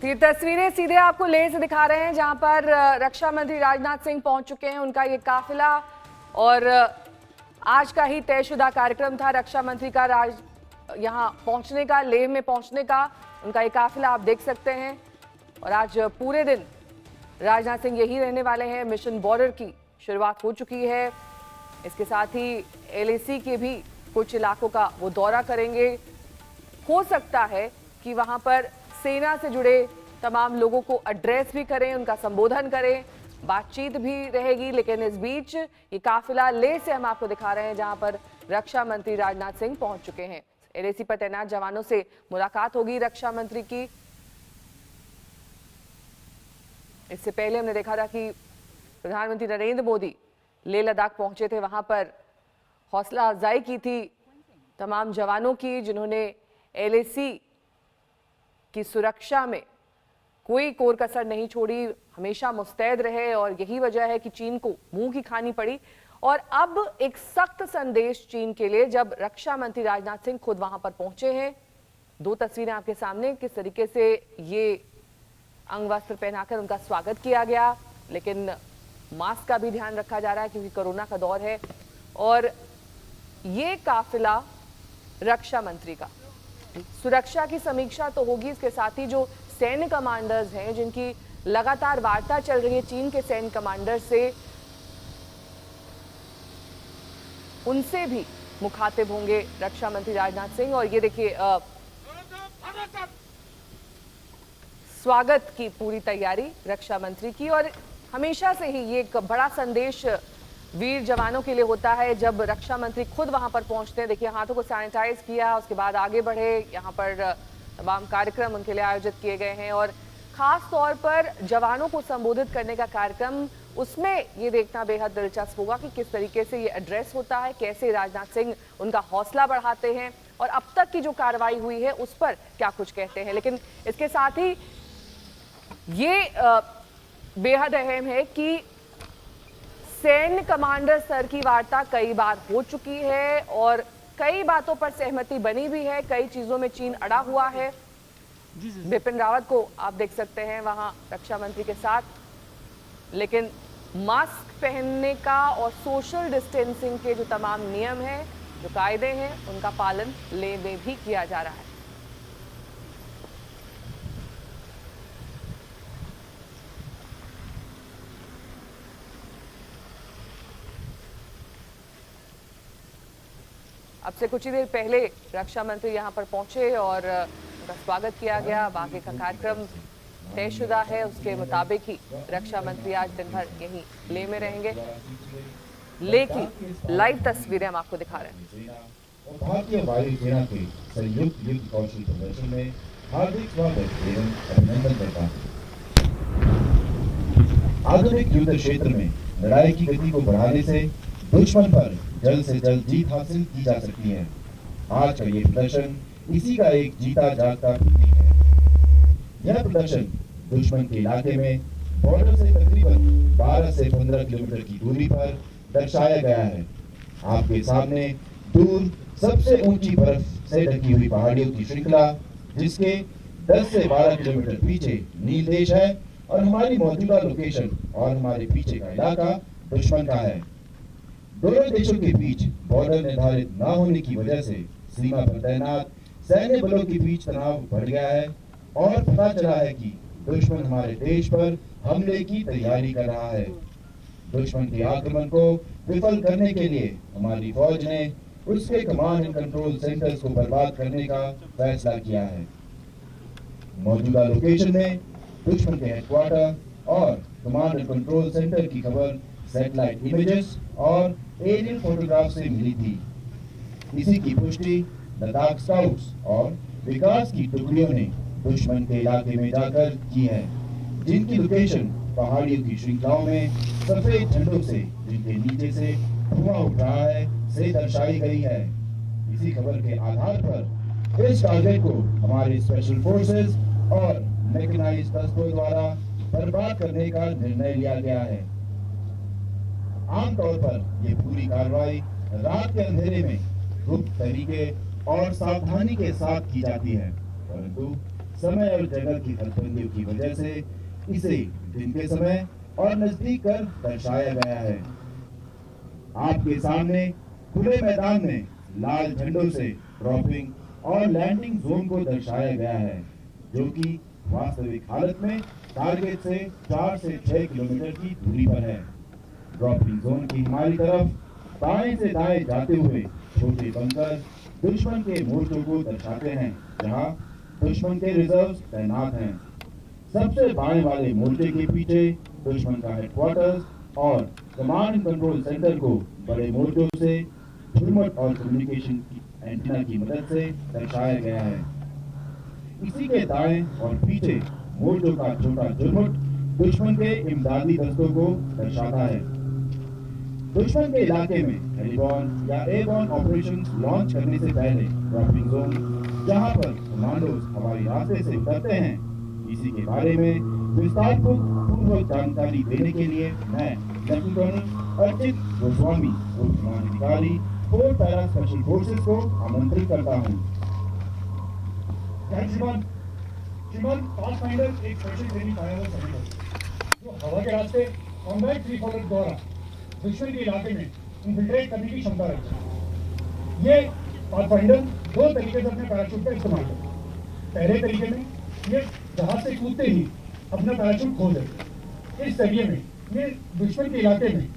तो ये तस्वीरें सीधे आपको लेह से दिखा रहे हैं, जहां पर रक्षा मंत्री राजनाथ सिंह पहुंच चुके हैं। उनका ये काफिला और आज का ही तयशुदा कार्यक्रम था रक्षा मंत्री का यहां पहुंचने का, लेह में पहुंचने का। उनका ये काफिला आप देख सकते हैं और आज पूरे दिन राजनाथ सिंह यही रहने वाले हैं। मिशन बॉर्डर की शुरुआत हो चुकी है। इसके साथ ही LAC के भी कुछ इलाकों का वो दौरा करेंगे। हो सकता है कि वहां पर सेना से जुड़े तमाम लोगों को एड्रेस भी करें, उनका संबोधन करें, बातचीत भी रहेगी। लेकिन इस बीच ये काफिला लेह से हम आपको दिखा रहे हैं, जहां पर रक्षा मंत्री राजनाथ सिंह पहुंच चुके हैं। LAC पर तैनात जवानों से मुलाकात होगी रक्षा मंत्री की। इससे पहले हमने देखा था कि प्रधानमंत्री नरेंद्र मोदी लेह लद्दाख पहुंचे थे, वहां पर हौसला अफजाई की थी तमाम जवानों की, जिन्होंने LAC की सुरक्षा में कोई कोर कसर नहीं छोड़ी, हमेशा मुस्तैद रहे। और यही वजह है कि चीन को मुंह की खानी पड़ी। और अब एक सख्त संदेश चीन के लिए, जब रक्षा मंत्री राजनाथ सिंह खुद वहां पर पहुंचे हैं। दो तस्वीरें आपके सामने, किस तरीके से ये अंग वस्त्र पहनाकर उनका स्वागत किया गया, लेकिन मास्क का भी ध्यान रखा जा रहा है क्योंकि कोरोना का दौर है। और ये काफिला रक्षा मंत्री का, सुरक्षा की समीक्षा तो होगी, इसके साथ ही जो सैन्य कमांडर्स हैं, जिनकी लगातार वार्ता चल रही है चीन के सैन्य कमांडर से, उनसे भी मुखातिब होंगे रक्षा मंत्री राजनाथ सिंह। और ये देखिए स्वागत की पूरी तैयारी रक्षा मंत्री की। और हमेशा से ही ये एक बड़ा संदेश वीर जवानों के लिए होता है जब रक्षा मंत्री खुद वहां पर पहुंचते हैं। देखिए हाथों को सैनिटाइज किया, उसके बाद आगे बढ़े। यहाँ पर तमाम कार्यक्रम उनके लिए आयोजित किए गए हैं और खास तौर पर जवानों को संबोधित करने का कार्यक्रम, उसमें ये देखना बेहद दिलचस्प होगा कि किस तरीके से ये एड्रेस होता है, कैसे राजनाथ सिंह उनका हौसला बढ़ाते हैं और अब तक की जो कार्रवाई हुई है उस पर क्या कुछ कहते हैं। लेकिन इसके साथ ही ये बेहद अहम है कि सैन्य कमांडर स्तर की वार्ता कई बार हो चुकी है और कई बातों पर सहमति बनी भी है, कई चीजों में चीन अड़ा हुआ है। बिपिन रावत को आप देख सकते हैं वहां रक्षा मंत्री के साथ, लेकिन मास्क पहनने का और सोशल डिस्टेंसिंग के जो तमाम नियम हैं, जो कायदे हैं, उनका पालन लेह में भी किया जा रहा है। अब से कुछ ही देर पहले रक्षा मंत्री यहां पर पहुंचे और उनका स्वागत किया गया। बाकी का कार्यक्रम तयशुदा है, उसके मुताबिक ही रक्षा मंत्री आज दिन भर यहीं लेह में रहेंगे। लेह की लाइव तस्वीरें हम आपको दिखा रहे हैं। भारतीय वायु सेना के संयुक्त युद्ध कौशल प्रदर्शन में हार्दिक स्वागत एवं अभिनंदन करता हूँ। आधुनिक युद्ध क्षेत्र में लड़ाई की गति को बढ़ाने से दुश्मन पर जल्द से जल्द जीत हासिल की जा सकती है। आज का ये प्रदर्शन इसी का एक जीता जागता प्रतीक है। यह प्रदर्शन दुश्मन के इलाके में बॉर्डर से तकरीबन 12 से 15 किलोमीटर की दूरी पर दर्शाया गया है। आपके सामने दूर सबसे ऊंची बर्फ से ढकी हुई पहाड़ियों की श्रृंखला, जिसके 10 से 12 किलोमीटर पीछे नील देश है और हमारी मौजूदा लोकेशन और हमारे पीछे का इलाका दुश्मन का है। दोनों देशों के बीच बॉर्डर निर्धारित न होने की वजह से सीमा पर तैनात सैन्य बलों के बीच तनाव बढ़ गया है और पता चला है कि दुश्मन हमारे देश पर हमले की तैयारी कर रहा है। दुश्मन के आक्रमण को विफल करने के लिए हमारी फौज ने उसके कमांड एंड कंट्रोल सेंटर्स को बर्बाद करने का फैसला किया है। मौजूदा लोकेशन में दुश्मन के हेडक्वार्टर और कमांड एंड कंट्रोल सेंटर की खबर सैटेलाइट इमेजेस और एरियल फोटोग्राफ से मिली थी। इसी की पुष्टि लद्दाख स्काउट्स और विकास की टुकड़ियों ने दुश्मन के इलाके में जाकर की है, जिनकी लोकेशन पहाड़ियों की श्रृंखलाओं में सफेद झंडों से, जिनके नीचे से धुआं उठ रहा है, से दर्शाई गई है। इसी खबर के आधार पर इस टारगेट को हमारे स्पेशल फोर्सेस और मैकेनाइज्ड दस्तों द्वारा बर्बाद करने का निर्णय लिया गया है। आमतौर पर ये पूरी कार्रवाई रात के अंधेरे में गुप्त तरीके और सावधानी के साथ की जाती है, परंतु समय और जगह की हदबंदियों की वजह से इसे दिन के समय और नजदीक कर दर्शाया गया है। आपके सामने खुले मैदान में लाल झंडों से ड्रॉपिंग और लैंडिंग जोन को दर्शाया गया है, जो कि वास्तविक हालत में टारगेट से 4 से 6 किलोमीटर की दूरी पर है। ड्रॉपिंग जोन की हमारी तरफ बाएं से दाएं जाते हुए छोटे बंकर दुश्मन के मोर्चों को दर्शाते हैं, जहां दुश्मन के रिजर्व तैनात हैं। सबसे बाएं वाले मोर्चे के पीछे दुश्मन का हेडक्वार्टर्स और कमांड कंट्रोल सेंटर को बड़े मोर्चों से झुरमुट और कम्युनिकेशन की एंटीना की मदद से दर्शाया गया है। इसी के दाएं और पीछे मोर्चों का छोटा झुरमुट दुश्मन के इमदादी दस्तों को दर्शाता है। दुश्मन के इलाके में हेलीबॉर्न या एयरबॉर्न ऑपरेशंस लॉन्च करने से पहले ड्रॉपिंग जोन, जहां पर कमांडोज हवाई रास्ते से उतरते हैं, इसी के बारे में विस्तारपूर्वक पूर्व जानकारी देने के लिए मैं लेफ्टिनेंट कर्नल अर्चित गोस्वामी उप कमांडाधिकारी 4 पैरा स्पेशल फोर्सेस को आमंत्रित करता हूं। श्रीमान पाथफाइंडर एक स्पेशल ट्रेनिंग फायर है जो हवा के रास्ते कॉम्बैट फ्री फॉलोअर द्वारा दुश्मन के इलाके में इन्फिल्ट्रेट करने की क्षमता रखता है। ये पाथफाइंडर 2 तरीके से अपने पैराशूट का इस्तेमाल करता है। पहले तरीके में ये जहाज से कूदते ही अपना पैराशूट खोल देते हैं। इस जरिए में ये दुश्मन के इलाके में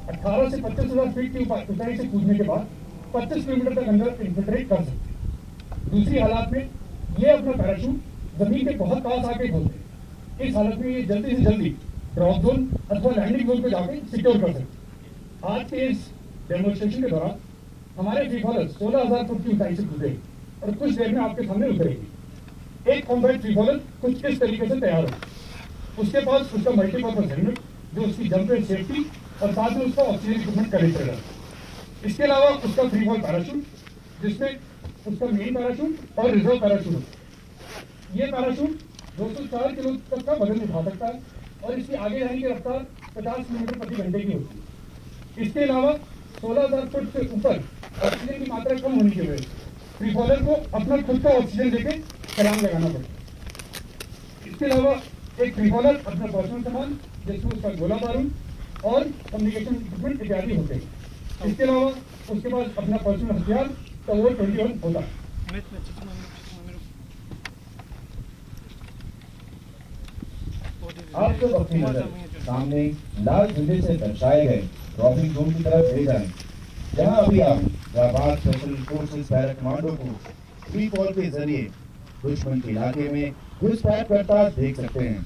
18 से 25,000 फीट की ऊंचाई से कूदने के बाद 25 किलोमीटर तक अंदर इन्फिल्ट्रेट कर सकते हैं। दूसरी हालात में ये अपना पैराशूट जमीन के बहुत पास आके खोलते हैं। इस हालत में ये जल्दी से जल्दी ड्रॉप जोन अथवा लैंडिंग जोन पे जाके सिक्योर कर सकते हैं। आज के इस डेमोन्स्ट्रेशन के दौरान हमारे फ्री फॉलोअर 16,000 फुट की ऊंचाई से कूदेंगे और कुछ देर में आपके सामने उतरेगी। एक कॉम्बैट फ्री फॉलोअर कुछ इस तरीके से तैयार हो। उसके पास उसका मल्टीपर्पज हेलमेट जो उसकी जंप एंड सेफ्टी और साथ में उसका ऑक्सीजन इक्विपमेंट कनेक्ट रहेगा। इसके अलावा उसका फ्री फॉल पैराशूट, जिसमें उसका मेन पैराशूट और रिजर्व पैराशूट होता है। ये पैराशूट 204 किलो तक का वजन उठा सकता है और इसकी आगे जाने की रफ्तार 50 किलोमीटर प्रति घंटे की होती है। इसके अलावा 16,000 फुट से ऊपर ऑक्सीजन की मात्रा कम होने की वजह से फ्री फॉलर को अपना खुद का ऑक्सीजन लेके छलांग लगाना पड़ता है। इसके अलावा एक फ्री फॉलर अपना पर्सनल सामान जिसमें उसका गोला बारूद और कम्युनिकेशन इक्विपमेंट इत्यादि होते हैं। इसके अलावा उसके पास अपना पर्सनल हथियार टॉवर 21 होता है। आप लोग अपनी नजर सामने लाल झंडे से दर्शाए गए ड्रॉपिंग जोन की तरफ ले जाएं, जहां अभी आप जाबाज स्पेशल फोर्सेस पैरा कमांडो को फ्री फॉल के जरिए दुश्मन के इलाके में घुसपैठ करता देख सकते हैं।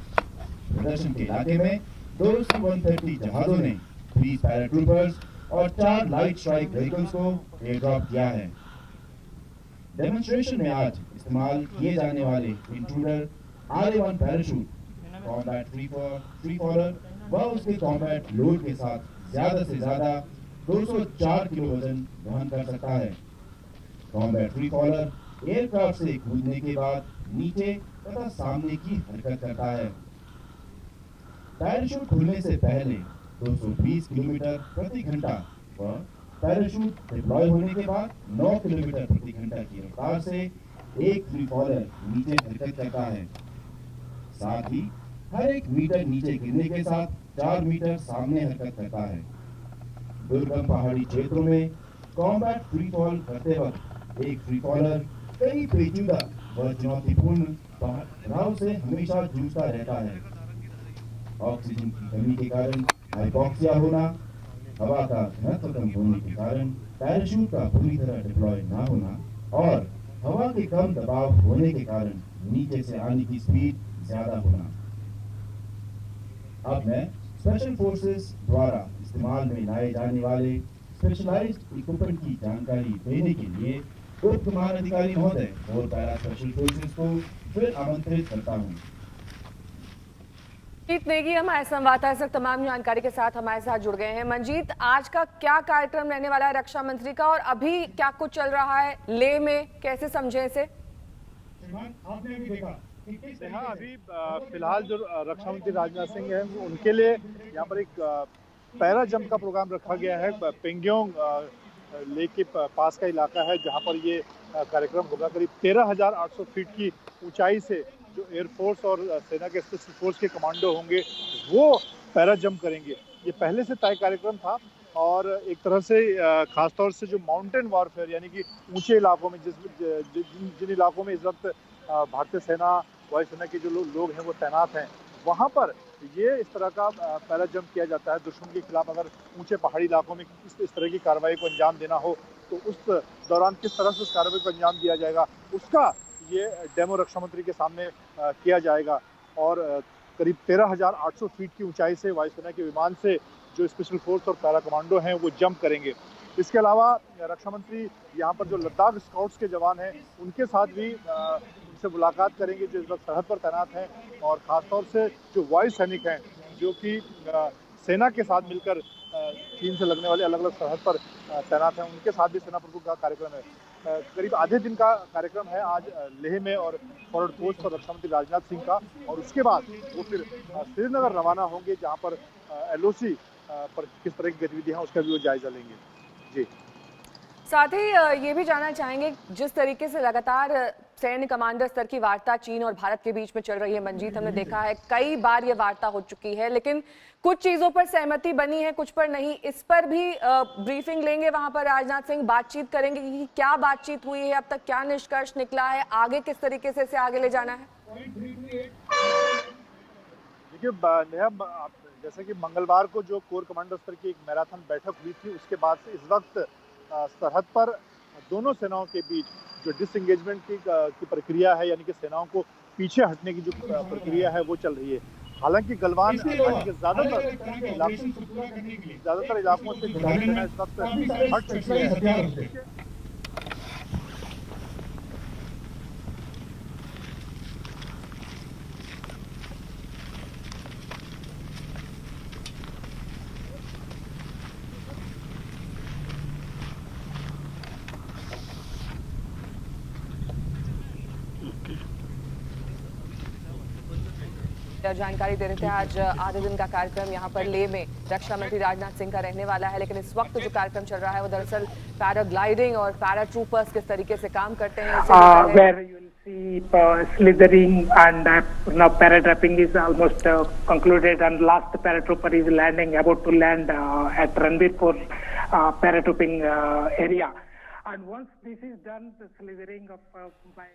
प्रदर्शन के इलाके में 2 C-130 जहाजों ने 30 पैराट्रूपर्स और 4 लाइट स्ट्राइक व्हीकल्स को एयर ड्रॉप किया है। डेमोन्स्ट्रेशन में आज इस्तेमाल किए जाने वाले intruder RA-1 parachute combat free faller व उसके कॉम्बैट लोड के साथ ज्यादा से ज्यादा 204 किलो वजन वहन कर सकता है। कॉम्बैट फ्री फॉलर एयरक्राफ्ट से कूदने के बाद नीचे तथा सामने की हरकत करता है। पैराशूट खुलने से पहले 220 किलोमीटर प्रति घंटा व पैराशूट डिप्लॉय होने के बाद 9 किलोमीटर प्रति घंटा की रफ्तार से एक फ्री फॉलर नीचे हरकत करता है। साथ ही हर 1 मीटर नीचे गिरने के साथ 4 मीटर सामने हरकत करता है। दुर्गम पहाड़ी क्षेत्रों में कॉम्बैट फ्री फॉल करते वक्त एक फ्री फॉलर कई पेचीदा व चुनौतीपूर्ण पड़ाव से हमेशा जूझता रहता है। ऑक्सीजन की कमी के कारण हाइपोक्सिया होना, हवा का घनत्व कम होने के कारण पैराशूट का पूरी तरह डिप्लॉय ना होना और हवा के कम दबाव होने के कारण नीचे से आने की स्पीड ज्यादा होना। अब मैं स्पेशल फोर्सेस द्वारा इस्तेमाल में लाए जाने वाले स्पेशलाइज्ड इक्विपमेंट की जानकारी देने के लिए उप कमांडाधिकारी महोदय और पैरा स्पेशल फोर्सेस को फिर आमंत्रित करता हूँ। मंजीत नेगी हमारे संवाददाता इस वक्त तमाम जानकारी के साथ हमारे साथ जुड़ गए हैं। मंजीत, आज का क्या कार्यक्रम रहने वाला है रक्षा मंत्री का और अभी क्या कुछ चल रहा है लेह में, कैसे समझे इसे? आपने भी देखा हाँ, अभी फिलहाल जो रक्षा मंत्री राजनाथ सिंह हैं उनके लिए यहाँ पर एक पैरा जंप का प्रोग्राम रखा गया है। पेंगोंग लेक के पास का इलाका है जहाँ पर ये कार्यक्रम होगा। करीब 13,800 फीट की ऊंचाई से जो एयरफोर्स और सेना के स्पेशल फोर्स के कमांडो होंगे वो पैरा जंप करेंगे। ये पहले से तय कार्यक्रम था और एक तरह से खासतौर से जो माउंटेन वॉरफेयर यानी कि ऊंचे इलाकों में जिन इलाकों में इस वक्त भारतीय सेना वायुसेना के जो लोग हैं वो तैनात हैं, वहाँ पर ये इस तरह का पैरा जंप किया जाता है। दुश्मन के खिलाफ अगर ऊंचे पहाड़ी इलाकों में इस तरह की कार्रवाई को अंजाम देना हो तो उस दौरान किस तरह से उस कार्रवाई को अंजाम दिया जाएगा, उसका ये डेमो रक्षा मंत्री के सामने किया जाएगा। और करीब 13,800 फीट की ऊंचाई से वायुसेना के विमान से जो स्पेशल फोर्स और पैरा कमांडो हैं वो जंप करेंगे। इसके अलावा रक्षा मंत्री यहाँ पर जो लद्दाख स्काउट्स के जवान हैं उनके साथ भी उनसे मुलाकात करेंगे जो इस वक्त सरहद पर तैनात हैं, और ख़ासतौर से जो वायु सैनिक हैं जो कि सेना के साथ मिलकर चीन से लगने वाले अलग अलग सरहद पर तैनात हैं, उनके साथ भी सेना प्रमुख का कार्यक्रम है। करीब आधे दिन का कार्यक्रम है आज लेह में और फॉरवर्ड पोस्ट पर रक्षा मंत्री राजनाथ सिंह का, और उसके बाद वो फिर श्रीनगर रवाना होंगे जहाँ पर LOC पर किस तरह की गतिविधियाँ हैं उसका भी वो जायजा लेंगे। जी, साथ ही ये भी जानना चाहेंगे, जिस तरीके से लगातार सैन्य कमांडर स्तर की वार्ता चीन और भारत के बीच में चल रही है मंजीत, हमने देखा है कई बार ये वार्ता हो चुकी है, लेकिन कुछ चीजों पर सहमति बनी है, कुछ पर नहीं। इस पर भी ब्रीफिंग लेंगे वहां पर राजनाथ सिंह, बातचीत करेंगे कि क्या बातचीत हुई है, अब तक क्या निष्कर्ष निकला है, आगे किस तरीके से इसे आगे ले जाना है। देखिए नेहा, जैसे कि मंगलवार को जो कोर कमांडर स्तर की एक मैराथन बैठक हुई थी, उसके बाद से इस वक्त सरहद पर दोनों सेनाओं के बीच जो डिसएंगेजमेंट की प्रक्रिया है, यानी कि सेनाओं को पीछे हटने की जो प्रक्रिया है वो चल रही है। हालांकि गलवान के ज्यादातर इलाकों से सेना इस वक्त हट चुकी है। जानकारी दे रहे थे आज आधे दिन का कार्यक्रम यहाँ पर लेह में रक्षा मंत्री राजनाथ सिंह का रहने वाला है, लेकिन इस वक्त जो कार्यक्रम चल रहा है वो दरअसल पैराग्लाइडिंग और पैराट्रूपर्स किस तरीके से काम करते हैं where you will see slithering and now paratrooping is almost concluded and last paratrooper is landing, about to land at Ranbirpur paratrooping area, and once this is done the slithering of by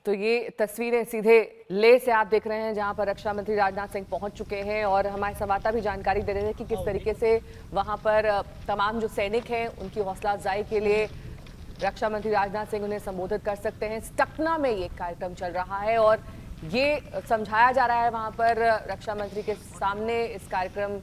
तो ये तस्वीरें सीधे लेह से आप देख रहे हैं जहां पर रक्षा मंत्री राजनाथ सिंह पहुंच चुके हैं, और हमारे संवाददाता भी जानकारी दे रहे थे कि किस तरीके से वहां पर तमाम जो सैनिक हैं उनकी हौसला अफजाई के लिए रक्षा मंत्री राजनाथ सिंह उन्हें संबोधित कर सकते हैं। स्टकना में ये कार्यक्रम चल रहा है और ये समझाया जा रहा है वहां पर रक्षा मंत्री के सामने इस कार्यक्रम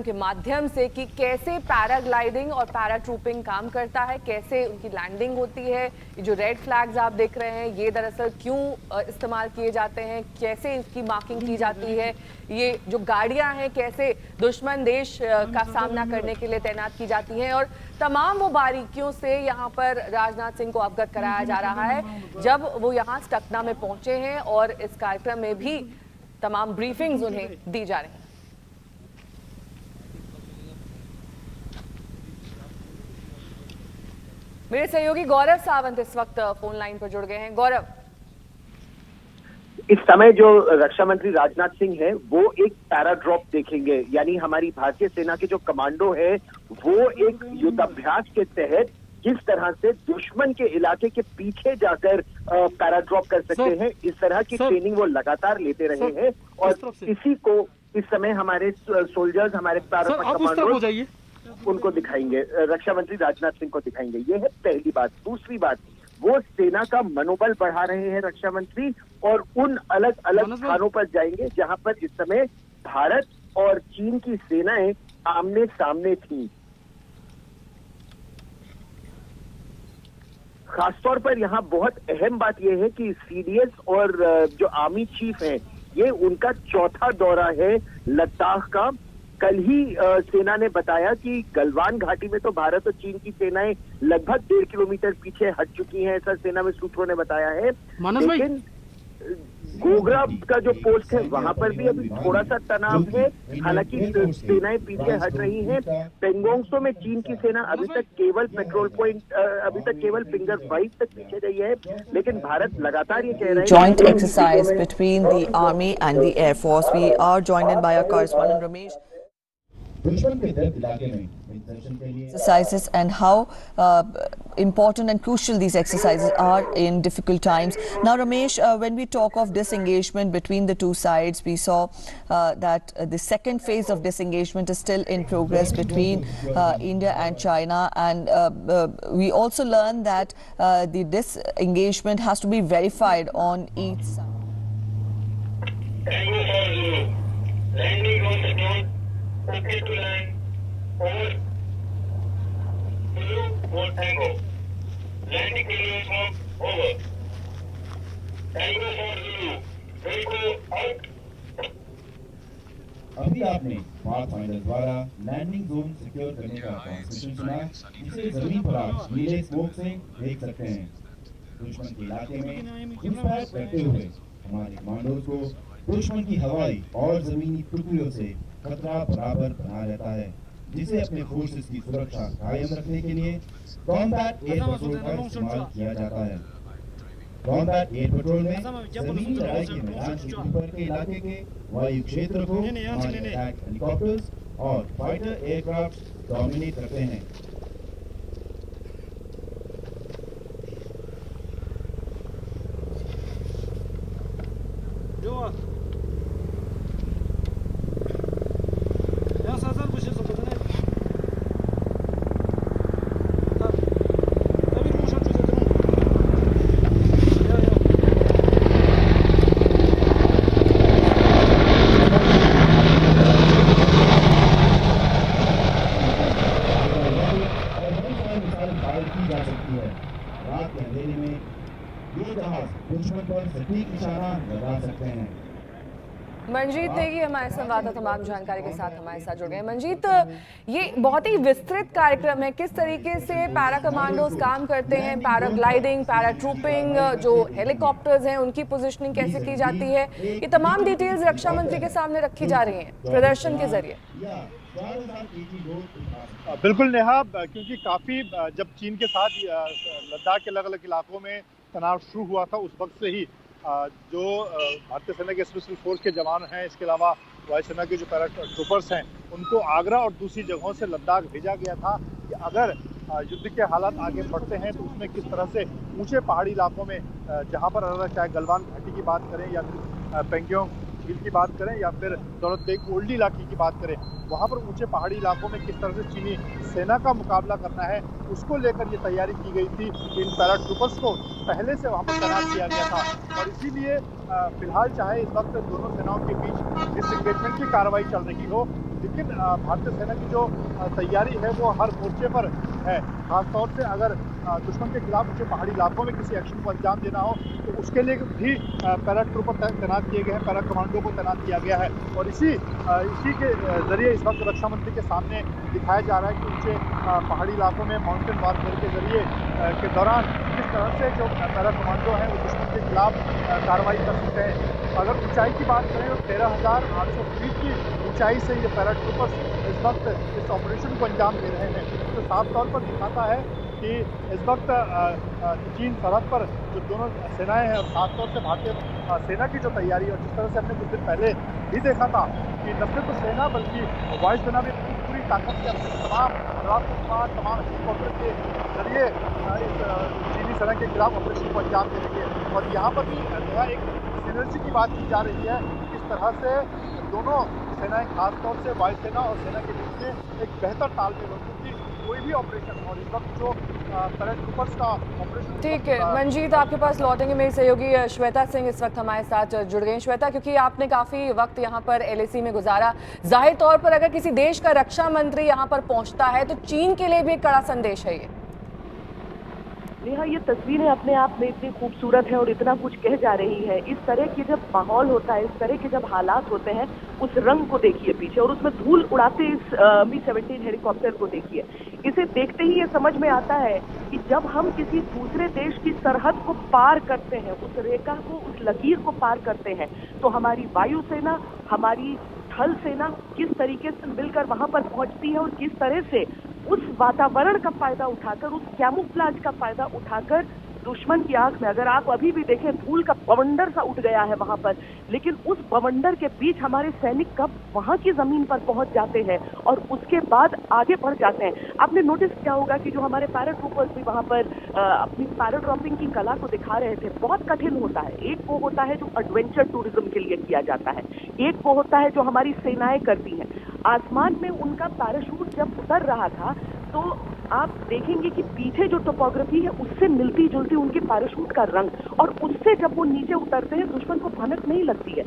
के माध्यम से कि कैसे पैराग्लाइडिंग और पैराट्रूपिंग काम करता है, कैसे उनकी लैंडिंग होती है। ये जो रेड फ्लैग्स आप देख रहे हैं ये दरअसल क्यों इस्तेमाल किए जाते हैं, कैसे इसकी मार्किंग की जाती है, ये जो गाड़ियां हैं कैसे दुश्मन देश का सामना करने के लिए तैनात की जाती हैं, और तमाम वो बारीकियों से यहाँ पर राजनाथ सिंह को अवगत कराया जा रहा है जब वो यहाँ स्टकना में पहुंचे हैं, और इस कार्यक्रम में भी तमाम ब्रीफिंग्स उन्हें दी जा रही हैं। मेरे सहयोगी गौरव सावंत इस वक्त फोन लाइन पर जुड़ गए हैं। गौरव, इस समय जो रक्षा मंत्री राजनाथ सिंह है वो एक पैराड्रॉप देखेंगे, यानी हमारी भारतीय सेना के जो कमांडो है वो एक युद्धाभ्यास के तहत किस तरह से दुश्मन के इलाके के पीछे जाकर पैराड्रॉप कर सकते हैं, इस तरह की ट्रेनिंग वो लगातार लेते रहे हैं, और इसी को इस समय हमारे सोल्जर्स, हमारे पैरा कमांडो उनको दिखाएंगे, रक्षा मंत्री राजनाथ सिंह को दिखाएंगे। ये है पहली बात। दूसरी बात, वो सेना का मनोबल बढ़ा रहे हैं रक्षा मंत्री, और उन अलग अलग स्थानों पर जाएंगे जहां पर इस समय भारत और चीन की सेनाएं आमने सामने थी। खासतौर पर यहाँ बहुत अहम बात यह है कि CDS और जो आर्मी चीफ हैं ये उनका चौथा दौरा है लद्दाख का। कल ही सेना ने बताया कि गलवान घाटी में तो भारत और चीन की सेनाएं लगभग 1.5 किलोमीटर पीछे हट चुकी हैं, ऐसा सेना में सूत्रों ने बताया है। लेकिन गोगरा का जो पोस्ट है वहां पर भी अभी थोड़ा सा तनाव है। हालांकि सेनाएं पीछे हट रही हैं। पेंगोंगसो में चीन की सेना अभी तक केवल पेट्रोल पॉइंट अभी तक केवल फिंगर 5 तक पीछे गई है, लेकिन भारत लगातार ये कह रहा है Joint exercise between the army and the air force. We are joined in by our correspondent Ramesh. दुश्मन के दर्द इलाके में इंटरवेंशन के लिए Exercises and how important and crucial these exercises are in difficult times. Now, Ramesh, when we talk of disengagement between the two sides, we saw that the second phase of disengagement is still in progress between India and China, and we also learned that the disengagement has to be verified on each side. Tango 40, landing on signal, okay to land, over, Zulu, for Tango, landing clearance mark, over, Tango 40, Tango out. अभी आपने pathfinder द्वारा landing zone secure करने का transmission सुना, जिसे जमीन पर आप नीले स्मोक से देख सकते हैं। दुश्मन के इलाके में घुसपैठ करते हुए हमारे कमांडोज को दुश्मन की हवाई और जमीनी टुकड़ियों से खतरा बराबर बना रहता है, जिसे अपने फोर्सेस की सुरक्षा कायम रखने के लिए कॉम्बैट एयर पेट्रोल का इस्तेमाल किया जाता है। कॉम्बैट एयर पेट्रोल में जमीनी लड़ाई के मैदान से ऊपर के इलाके के वायु क्षेत्र को हमारे अटैक हेलीकॉप्टर्स और फाइटर एयरक्राफ्ट डोमिनेट करते हैं। रात के अंधेरे में ये जहाज दुश्मन पर सटीक निशाना लगा सकते हैं। मनजीत नेगी हमारे संवाददाता तमाम जानकारी के साथ हमारे साथ जुड़ गए। मनजीत, ये बहुत ही विस्तृत कार्यक्रम है, किस तरीके से पैरा कमांडोज काम करते हैं, पैराग्लाइडिंग, पैराट्रूपिंग, जो हेलीकॉप्टर्स हैं उनकी पोजीशनिंग कैसे की जाती है, ये तमाम डिटेल्स रक्षा मंत्री के सामने रखी जा रही हैं प्रदर्शन के जरिए। बिल्कुल नेहा, क्योंकि काफी जब चीन के साथ लद्दाख के अलग अलग इलाकों में तनाव शुरू हुआ था, उस वक्त से ही जो भारतीय सेना के स्पेशल फोर्स के जवान हैं, इसके अलावा वायुसेना के जो पैराट्रूपर्स हैं, उनको आगरा और दूसरी जगहों से लद्दाख भेजा गया था कि अगर युद्ध के हालात आगे बढ़ते हैं तो उसमें किस तरह से ऊंचे पहाड़ी इलाकों में, जहां पर अगर चाहे गलवान घाटी की बात करें या फिर पेंगोंग झील की बात करें या फिर दौलत बेग ओल्डी इलाके की बात करें, वहाँ पर ऊंचे पहाड़ी इलाकों में किस तरह से चीनी सेना का मुकाबला करना है, उसको लेकर ये तैयारी की गई थी। इन पैराट्रूपर्स को पहले से वहाँ पर तैनात किया गया था और इसीलिए फिलहाल चाहे इस वक्त दोनों सेनाओं के बीच डिसएंगेजमेंट की कार्रवाई चल रही हो, लेकिन भारतीय सेना की जो तैयारी है वो हर मोर्चे पर है। खासतौर से अगर दुश्मन के खिलाफ ऊंचे पहाड़ी इलाकों में किसी एक्शन को अंजाम देना हो तो उसके लिए भी पैराट्रूपर तैनात किए गए हैं, पैरा कमांडो को तैनात किया गया है और इसी के जरिए इस वक्त रक्षा मंत्री के सामने दिखाया जा रहा है कि ऊंचे पहाड़ी इलाकों में माउंटेन वॉरफेयर के जरिए के दौरान किस तरह से जो पैरा कमांडो हैं वो दुश्मन के खिलाफ कार्रवाई कर सकते हैं। अगर ऊंचाई की बात करें तो 13,800 फीट की ऊंचाई से ये पैराट्रूपर्स इस वक्त इस ऑपरेशन को अंजाम दे रहे हैं, तो साफ तौर पर दिखाता है कि इस वक्त चीन सरहद पर जो दोनों सेनाएं हैं और खासतौर से भारतीय सेना की जो तैयारी है, और जिस तरह से हमने कुछ दिन पहले भी देखा था कि न सिर्फ सेना बल्कि वायुसेना भी पूरी ताकत से अपने तमाम हेलीकॉप्टर के जरिए इस चीनी सेना के खिलाफ ऑपरेशन को अंजाम दे रही है। और यहाँ पर भी एक सिनर्जी की बात की जा रही है, किस तरह से दोनों सेनाएं खासतौर से वायुसेना और सेना के बीच में एक बेहतर तालमेल हो, क्योंकि कोई भी ऑपरेशन और इस वक्त जो पैराट्रूपर्स का ऑपरेशन। ठीक है मनजीत, आपके पास लौटेंगे। मेरी सहयोगी श्वेता सिंह इस वक्त हमारे साथ जुड़ गई। श्वेता, क्योंकि आपने काफ़ी वक्त यहाँ पर LAC में गुजारा, जाहिर तौर पर अगर किसी देश का रक्षा मंत्री यहाँ पर पहुँचता है तो चीन के लिए भी एक कड़ा संदेश है ये। नेहा, ये तस्वीरें अपने आप में इतनी खूबसूरत है और इतना कुछ कह जा रही है। इस तरह की जब माहौल होता है, इस तरह के जब हालात होते हैं, उस रंग को देखिए पीछे, और उसमें धूल उड़ाते इस Mi-17 हेलीकॉप्टर को देखिए। इसे देखते ही ये समझ में आता है कि जब हम किसी दूसरे देश की सरहद को पार करते हैं, उस रेखा को, उस लकीर को पार करते हैं, तो हमारी वायुसेना, हमारी थल सेना किस तरीके से मिलकर वहां पर पहुंचती है और किस तरह से उस वातावरण का फायदा उठाकर, उस कैमोफ्लेज का फायदा उठाकर दुश्मन की आंख में, अगर आप अभी भी देखें, धूल का बवंडर सा उठ गया है वहां पर, लेकिन उस बवंडर के बीच हमारे सैनिक कब वहां की जमीन पर पहुंच जाते हैं और उसके बाद आगे बढ़ जाते हैं। आपने नोटिस किया होगा कि जो हमारे पैराट्रूपर्स भी वहां पर अपनी पैराड्रॉपिंग की कला को दिखा रहे थे। बहुत कठिन होता है। एक वो होता है जो एडवेंचर टूरिज्म के लिए किया जाता है, एक वो होता है जो हमारी सेनाएं करती हैं। आसमान में उनका पैराशूट जब उतर रहा था तो आप देखेंगे कि पीछे जो टोपोग्राफी है उससे मिलती जुलती उनके पैराशूट का रंग, और उससे जब वो नीचे उतरते हैं दुश्मन को भनक नहीं लगती है।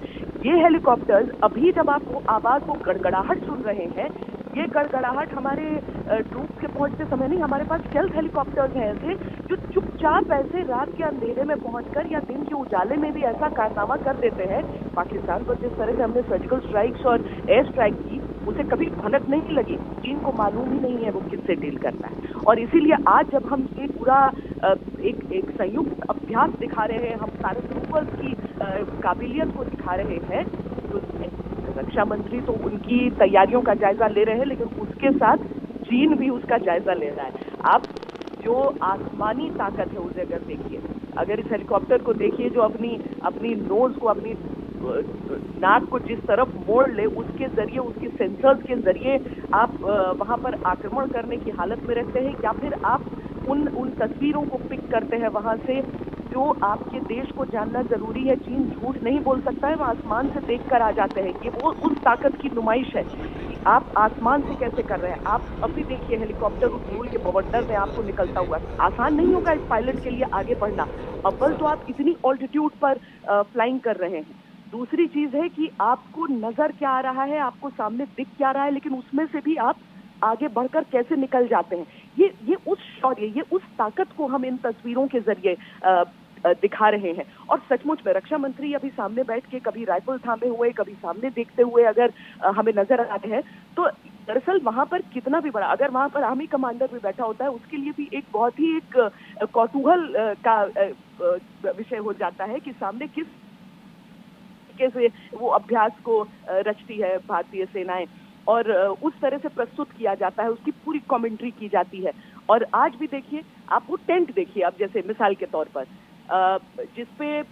ये हेलीकॉप्टर्स अभी जब आप वो आवाज, वो गड़गड़ाहट सुन रहे हैं, ये गड़गड़ाहट हमारे ट्रूप्स के पहुंचते समय नहीं, हमारे पास स्टेल्थ हेलीकॉप्टर्स हैं ऐसे जो चुपचाप ऐसे रात के अंधेरे में पहुंचकर या दिन के उजाले में भी ऐसा कारनामा कर देते हैं। पाकिस्तान पर जिस तरह से हमने सर्जिकल स्ट्राइक्स और एयर स्ट्राइक की, उसे कभी भनक नहीं लगी। चीन को मालूम ही नहीं है वो किससे डील करना है, और इसीलिए आज जब हम ये पूरा एक संयुक्त अभ्यास दिखा रहे हैं, हम पैराट्रूपर्स की काबिलियत को दिखा रहे हैं, तो रक्षा मंत्री तो उनकी तैयारियों का जायजा ले रहे हैं, लेकिन उसके साथ चीन भी उसका जायजा ले रहा है। आप जो आसमानी ताकत है उसे अगर देखिए, अगर इस हेलीकॉप्टर को देखिए जो अपनी नोज को, अपनी नाक को जिस तरफ मोड़ ले, उसके जरिए, उसके सेंसर्स के जरिए आप वहां पर आक्रमण करने की हालत में रहते हैं, या फिर आप उन तस्वीरों को पिक करते हैं वहां से जो आपके देश को जानना जरूरी है। चीन झूठ नहीं बोल सकता है, वो आसमान से देखकर आ जाते हैं। ये वो उस ताकत की नुमाइश है कि आप आसमान से कैसे कर रहे हैं। आप अभी देखिए हेलीकॉप्टर उस धूल के बवंडर में आपको निकलता हुआ, आसान नहीं होगा इस पायलट के लिए आगे बढ़ना। अव्वल तो आप इतनी ऑल्टीट्यूड पर फ्लाइंग कर रहे हैं, दूसरी चीज है कि आपको नजर क्या आ रहा है, आपको सामने दिख क्या रहा है, लेकिन उसमें से भी आप आगे बढ़कर कैसे निकल जाते हैं। ये उस शौर्य, ये उस ताकत को हम इन तस्वीरों के जरिए दिखा रहे हैं। और सचमुच में रक्षा मंत्री अभी सामने बैठ के कभी राइफल थामे हुए, कभी सामने देखते हुए अगर हमें नजर आते हैं, तो दरअसल वहां पर कितना भी बड़ा, अगर वहां पर आर्मी कमांडर भी बैठा होता है, उसके लिए भी एक बहुत ही एक कौतूहल का विषय हो जाता है कि सामने किस कैसे वो अभ्यास को रचती है भारतीय सेनाएं, और उस तरह से प्रस्तुत किया जाता है, उसकी पूरी कमेंट्री की जाती है। और आज भी देखिए, आप वो टेंट देखिए, अब जैसे मिसाल के तौर पर जिसपे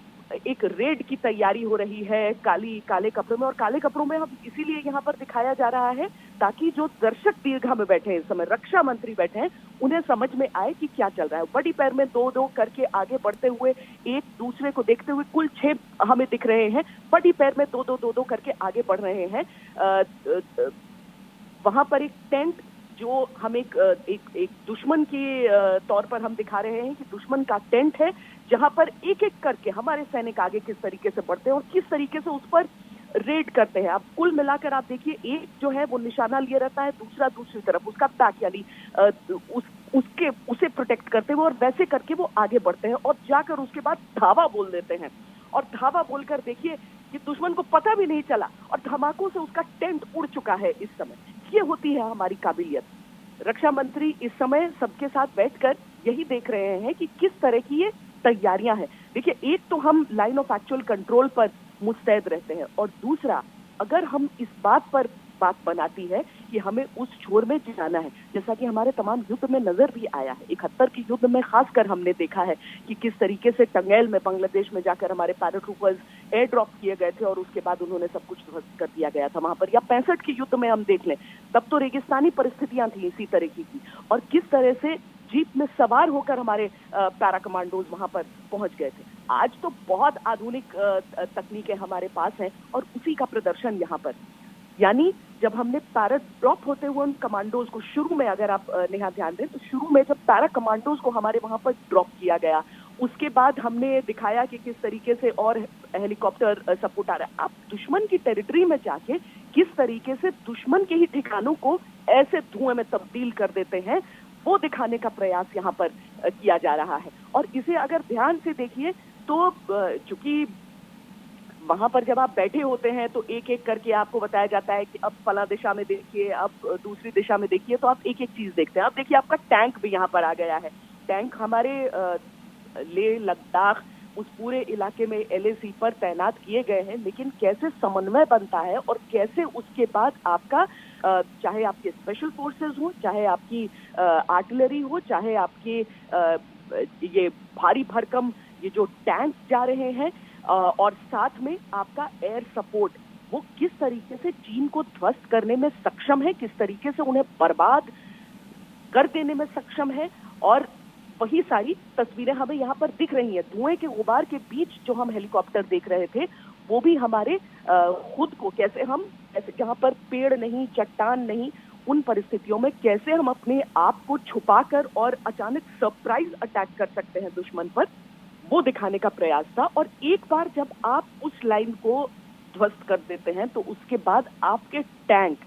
एक रेड की तैयारी हो रही है काले कपड़ों में, और काले कपड़ों में हम इसीलिए यहाँ पर दिखाया जा रहा है ताकि जो दर्शक दीर्घा में बैठे हैं इस समय, रक्षा मंत्री बैठे हैं, उन्हें समझ में आए कि क्या चल रहा है। बड़ी पैर में 2-2 करके आगे बढ़ते हुए, एक दूसरे को देखते हुए, कुल 6 हमें दिख रहे हैं, बड़ी पैर में 2-2 करके आगे बढ़ रहे हैं। वहां पर एक टेंट जो हम एक दुश्मन के तौर पर हम दिखा रहे हैं कि दुश्मन का टेंट है, जहां पर एक एक करके हमारे सैनिक आगे किस तरीके से बढ़ते हैं और किस तरीके से उस पर रेड करते हैं। आप कुल मिलाकर आप देखिए, एक जो है वो निशाना लिए रहता है, दूसरा दूसरी तरफ उसका बैक, यानी उसे प्रोटेक्ट करते हुए, और वैसे करके वो आगे बढ़ते हैं और जाकर उसके बाद धावा बोल देते हैं। और धावा बोलकर देखिए कि दुश्मन को पता भी नहीं चला और धमाकों से उसका टेंट उड़ चुका है इस समय। ये होती है हमारी काबिलियत। रक्षा मंत्री इस समय सबके साथ बैठकर यही देख रहे हैं कि किस तरह की ये तैयारियां हैं। देखिए, एक तो हम लाइन ऑफ एक्चुअल कंट्रोल पर मुस्तैद रहते हैं, और दूसरा अगर हम इस बात पर बात बनाती है कि हमें उस छोर में जाना है, जैसा कि हमारे तमाम युद्ध में नजर भी आया है। 71 के युद्ध में खासकर हमने देखा है कि किस तरीके से टंगैल में, बांग्लादेश में जाकर हमारे पैराट्रूपर्स एयर ड्रॉप किए गए थे और उसके बाद उन्होंने सब कुछ ध्वस्त कर दिया गया था वहां पर। या 65 के युद्ध में हम देख लें, तब तो रेगिस्तानी परिस्थितियां थी इसी तरीके की, और किस तरह से जीप में सवार होकर हमारे पैरा कमांडोज वहां पर पहुंच गए थे। आज तो बहुत आधुनिक तकनीकें हमारे पास हैं और उसी का प्रदर्शन यहाँ पर, यानी जब हमने पैरा ड्रॉप होते हुए उन कमांडोज को शुरू में, अगर आप नेहा ध्यान दें तो शुरू में जब पैरा कमांडोज को हमारे वहां पर ड्रॉप किया गया, उसके बाद हमने दिखाया कि किस तरीके से और हेलीकॉप्टर सपोर्ट आ रहा है। आप दुश्मन की टेरिटरी में जाके किस तरीके से दुश्मन के ही ठिकानों को ऐसे धुएं में तब्दील कर देते हैं, वो दिखाने का प्रयास यहाँ पर किया जा रहा है। और इसे अगर ध्यान से देखिए तो चूंकि वहां पर जब आप बैठे होते हैं तो एक एक करके आपको बताया जाता है कि अब फला दिशा में देखिए, अब दूसरी दिशा में देखिए, तो आप एक एक चीज देखते हैं। अब देखिए आपका टैंक भी यहाँ पर आ गया है। टैंक हमारे लेह लद्दाख उस पूरे इलाके में LAC पर तैनात किए गए हैं, लेकिन कैसे समन्वय बनता है और कैसे उसके बाद आपका चाहे आपके स्पेशल फोर्सेस हो, चाहे आपकी आर्टिलरी हो, चाहे आपके ये भारी भरकम ये जो टैंक जा रहे हैं और साथ में आपका एयर सपोर्ट, वो किस तरीके से चीन को ध्वस्त करने में सक्षम है, किस तरीके से उन्हें बर्बाद कर देने में सक्षम है। और वही सारी तस्वीरें हमें यहाँ पर दिख रही हैं। धुएं के गुबार के बीच जो हम हेलीकॉप्टर देख रहे थे, वो भी हमारे खुद को कैसे हम ऐसे जहाँ पर पेड़ नहीं, चट्टान नहीं, उन परिस्थितियों में कैसे हम अपने आप को छुपाकर और अचानक सरप्राइज अटैक कर सकते हैं दुश्मन पर, वो दिखाने का प्रयास था। और एक बार जब आप उस लाइन को ध्वस्त कर देते हैं तो उसके बाद आपके टैंक,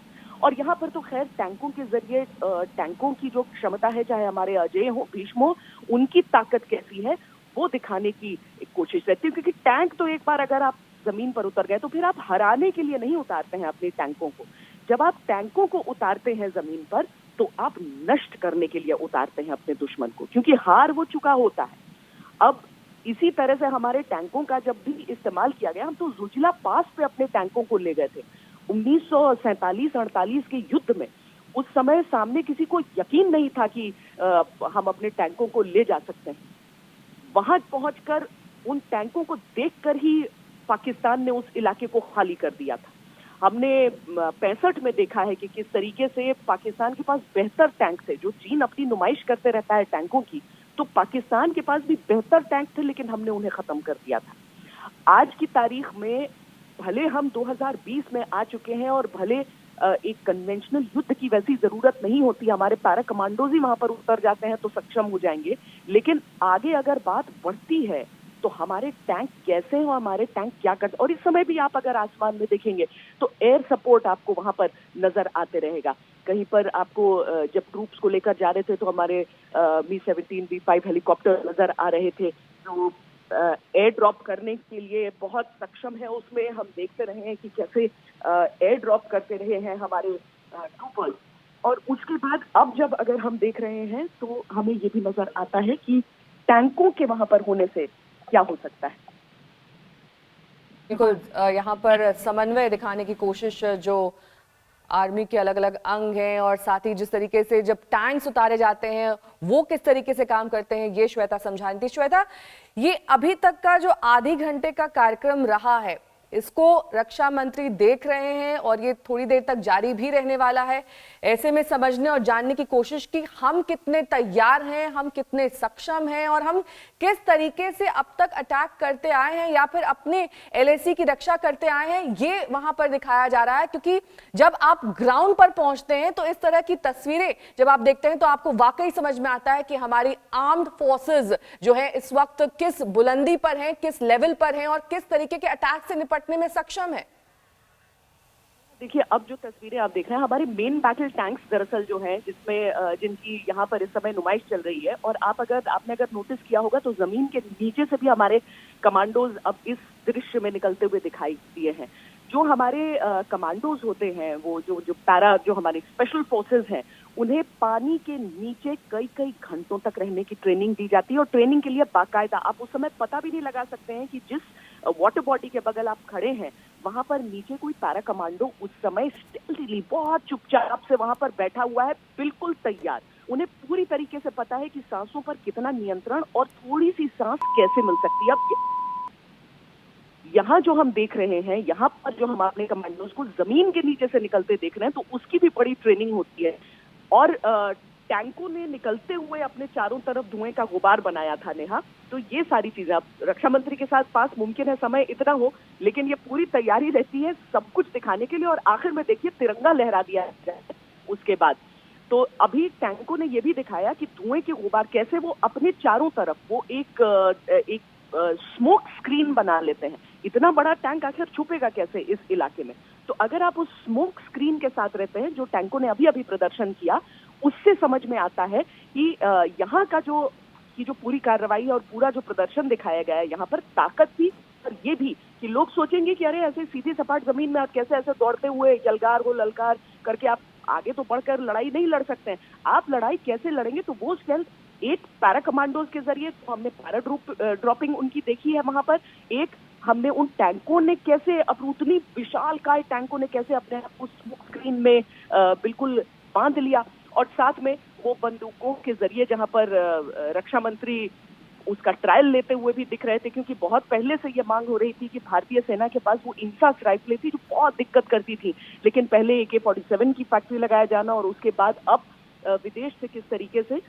और यहाँ पर तो खैर टैंकों के जरिए टैंकों की जो क्षमता है, चाहे हमारे अजय हो, भीष्म हो, उनकी ताकत कैसी है वो दिखाने की एक कोशिश रहती है। क्योंकि टैंक तो एक बार अगर आप जमीन पर उतर गए तो फिर आप हराने के लिए नहीं उतारते हैं अपने टैंकों को। जब आप टैंकों को उतारते हैं जमीन पर तो आप नष्ट करने के लिए उतारते हैं अपने दुश्मन को, क्योंकि हार वो चुका होता है। अब इसी तरह से हमारे टैंकों का जब भी इस्तेमाल किया गया, हम तो जुजिला पास पे अपने टैंकों को ले गए थे 1947-48 के युद्ध में। उस समय सामने किसी को यकीन नहीं था कि हम अपने टैंकों को ले जा सकते हैं। वहां पहुंचकर उन टैंकों को देखकर ही पाकिस्तान ने उस इलाके को खाली कर दिया था। हमने 65 में देखा है कि किस तरीके से पाकिस्तान के पास बेहतर टैंक थे। जो चीन अपनी नुमाइश करते रहता है टैंकों की, तो पाकिस्तान के पास भी बेहतर टैंक थे, लेकिन हमने उन्हें खत्म कर दिया था। आज की तारीख में भले हम 2020 में आ चुके हैं और भले एक कन्वेंशनल युद्ध की वैसी जरूरत नहीं होती, हमारे पैरा कमांडोज ही वहां पर उतर जाते हैं तो सक्षम हो जाएंगे। लेकिन आगे अगर बात बढ़ती है तो हमारे टैंक कैसे हैं, हमारे टैंक क्या करते, और इस समय भी आप अगर आसमान में देखेंगे तो एयर सपोर्ट आपको वहां पर नजर आते रहेगा। कहीं पर आपको जब ट्रूप्स को लेकर जा रहे थे तो हमारे Mi-17 B-5 हेलीकॉप्टर नजर आ रहे थे जो एयर ड्रॉप करने के लिए बहुत सक्षम है। उसमें हम देखते रहे हैं कि कैसे एयर ड्रॉप करते रहे हैं हमारे ट्रूपर्स। और उसके बाद अब जब अगर हम देख रहे हैं तो हमें ये भी नजर आता है कि टैंकों के वहां पर होने से क्या हो सकता है। बिल्कुल, यहाँ पर समन्वय दिखाने की कोशिश जो आर्मी के अलग अलग अंग हैं और साथ ही जिस तरीके से जब टैंक्स उतारे जाते हैं वो किस तरीके से काम करते हैं, ये श्वेता समझा रही थी। श्वेता, ये अभी तक का जो आधे घंटे का कार्यक्रम रहा है, इसको रक्षा मंत्री देख रहे हैं और ये थोड़ी देर तक जारी भी रहने वाला है। ऐसे में समझने और जानने की कोशिश की हम कितने तैयार हैं, हम कितने सक्षम हैं और हम किस तरीके से अब तक अटैक करते आए हैं या फिर अपने LAC की रक्षा करते आए हैं, ये वहां पर दिखाया जा रहा है। क्योंकि जब आप ग्राउंड पर पहुंचते हैं तो इस तरह की तस्वीरें जब आप देखते हैं तो आपको वाकई समझ में आता है कि हमारी आर्म्ड फोर्सेस जो है इस वक्त किस बुलंदी पर हैं, किस लेवल पर हैं और किस तरीके के अटैक से निपटने में सक्षम है। देखिए, अब जो तस्वीरें आप देख रहे हैं हमारे मेन बैटल टैंक्स दरअसल जो हैं, जिसमें जिनकी यहाँ पर इस समय नुमाइश चल रही है। और आपने अगर नोटिस किया होगा तो जमीन के नीचे से भी हमारे कमांडोज अब इस दृश्य में निकलते हुए दिखाई दिए हैं। जो हमारे कमांडोज होते हैं, वो जो हमारे स्पेशल फोर्सेस हैं, उन्हें पानी के नीचे कई घंटों तक रहने की ट्रेनिंग दी जाती है। और ट्रेनिंग के लिए बाकायदा आप उस समय पता भी नहीं लगा सकते हैं कि जिस वाटर बॉडी के बगल आप खड़े हैं वहां पर नीचे कोई पैरा कमांडो उस समय स्टेल्थीली बहुत चुपचाप से वहां पर बैठा हुआ है, बिल्कुल तैयार। उन्हें पूरी तरीके से पता है कि सांसों पर कितना नियंत्रण और थोड़ी सी सांस कैसे मिल सकती है। अब यहाँ जो हम देख रहे हैं, यहाँ पर जो हम अपने कमांडोज को जमीन के नीचे से निकलते देख रहे हैं, तो उसकी भी बड़ी ट्रेनिंग होती है। और टैंकों ने निकलते हुए अपने चारों तरफ धुएं का गुबार बनाया था नेहा। तो ये सारी चीजें अब रक्षा मंत्री के साथ पास मुमकिन है समय इतना हो, लेकिन ये पूरी तैयारी रहती है सब कुछ दिखाने के लिए। और आखिर में देखिए तिरंगा लहरा दिया जाए उसके बाद। तो अभी टैंकों ने ये भी दिखाया कि धुएं के गुबार कैसे वो अपने चारों तरफ वो एक स्मोक स्क्रीन बना लेते हैं। इतना बड़ा टैंक आखिर छुपेगा कैसे इस इलाके में। तो अगर आप उस स्मोक स्क्रीन के साथ रहते हैं, जो टैंकों ने अभी प्रदर्शन किया, उससे समझ में आता है कि यहाँ का जो की जो पूरी कार्रवाई और पूरा जो प्रदर्शन दिखाया गया है यहाँ पर, ताकत भी और ये भी कि लोग सोचेंगे कि अरे ऐसे सीधी सपाट जमीन में आप कैसे ऐसे दौड़ते हुए यलगार को ललकार करके आप आगे तो बढ़कर लड़ाई नहीं लड़ सकते हैं। आप लड़ाई कैसे लड़ेंगे, तो वो स्टेल्थ एक पैरा कमांडोज के जरिए, तो हमने पैरा ड्रॉपिंग उनकी देखी है वहां पर, एक हमने उन टैंकों ने कैसे, उतनी विशालकाय टैंकों ने कैसे अपने आप को स्मोक स्क्रीन में बिल्कुल बांध लिया, और साथ में वो बंदूकों के जरिए जहां पर रक्षा मंत्री उसका ट्रायल लेते हुए भी दिख रहे थे, क्योंकि बहुत पहले से ये मांग हो रही थी कि भारतीय सेना के पास वो इंसास राइफलें थी जो बहुत दिक्कत करती थी, लेकिन पहले AK-47 की फैक्ट्री लगाया जाना और उसके बाद अब विदेश से किस तरीके से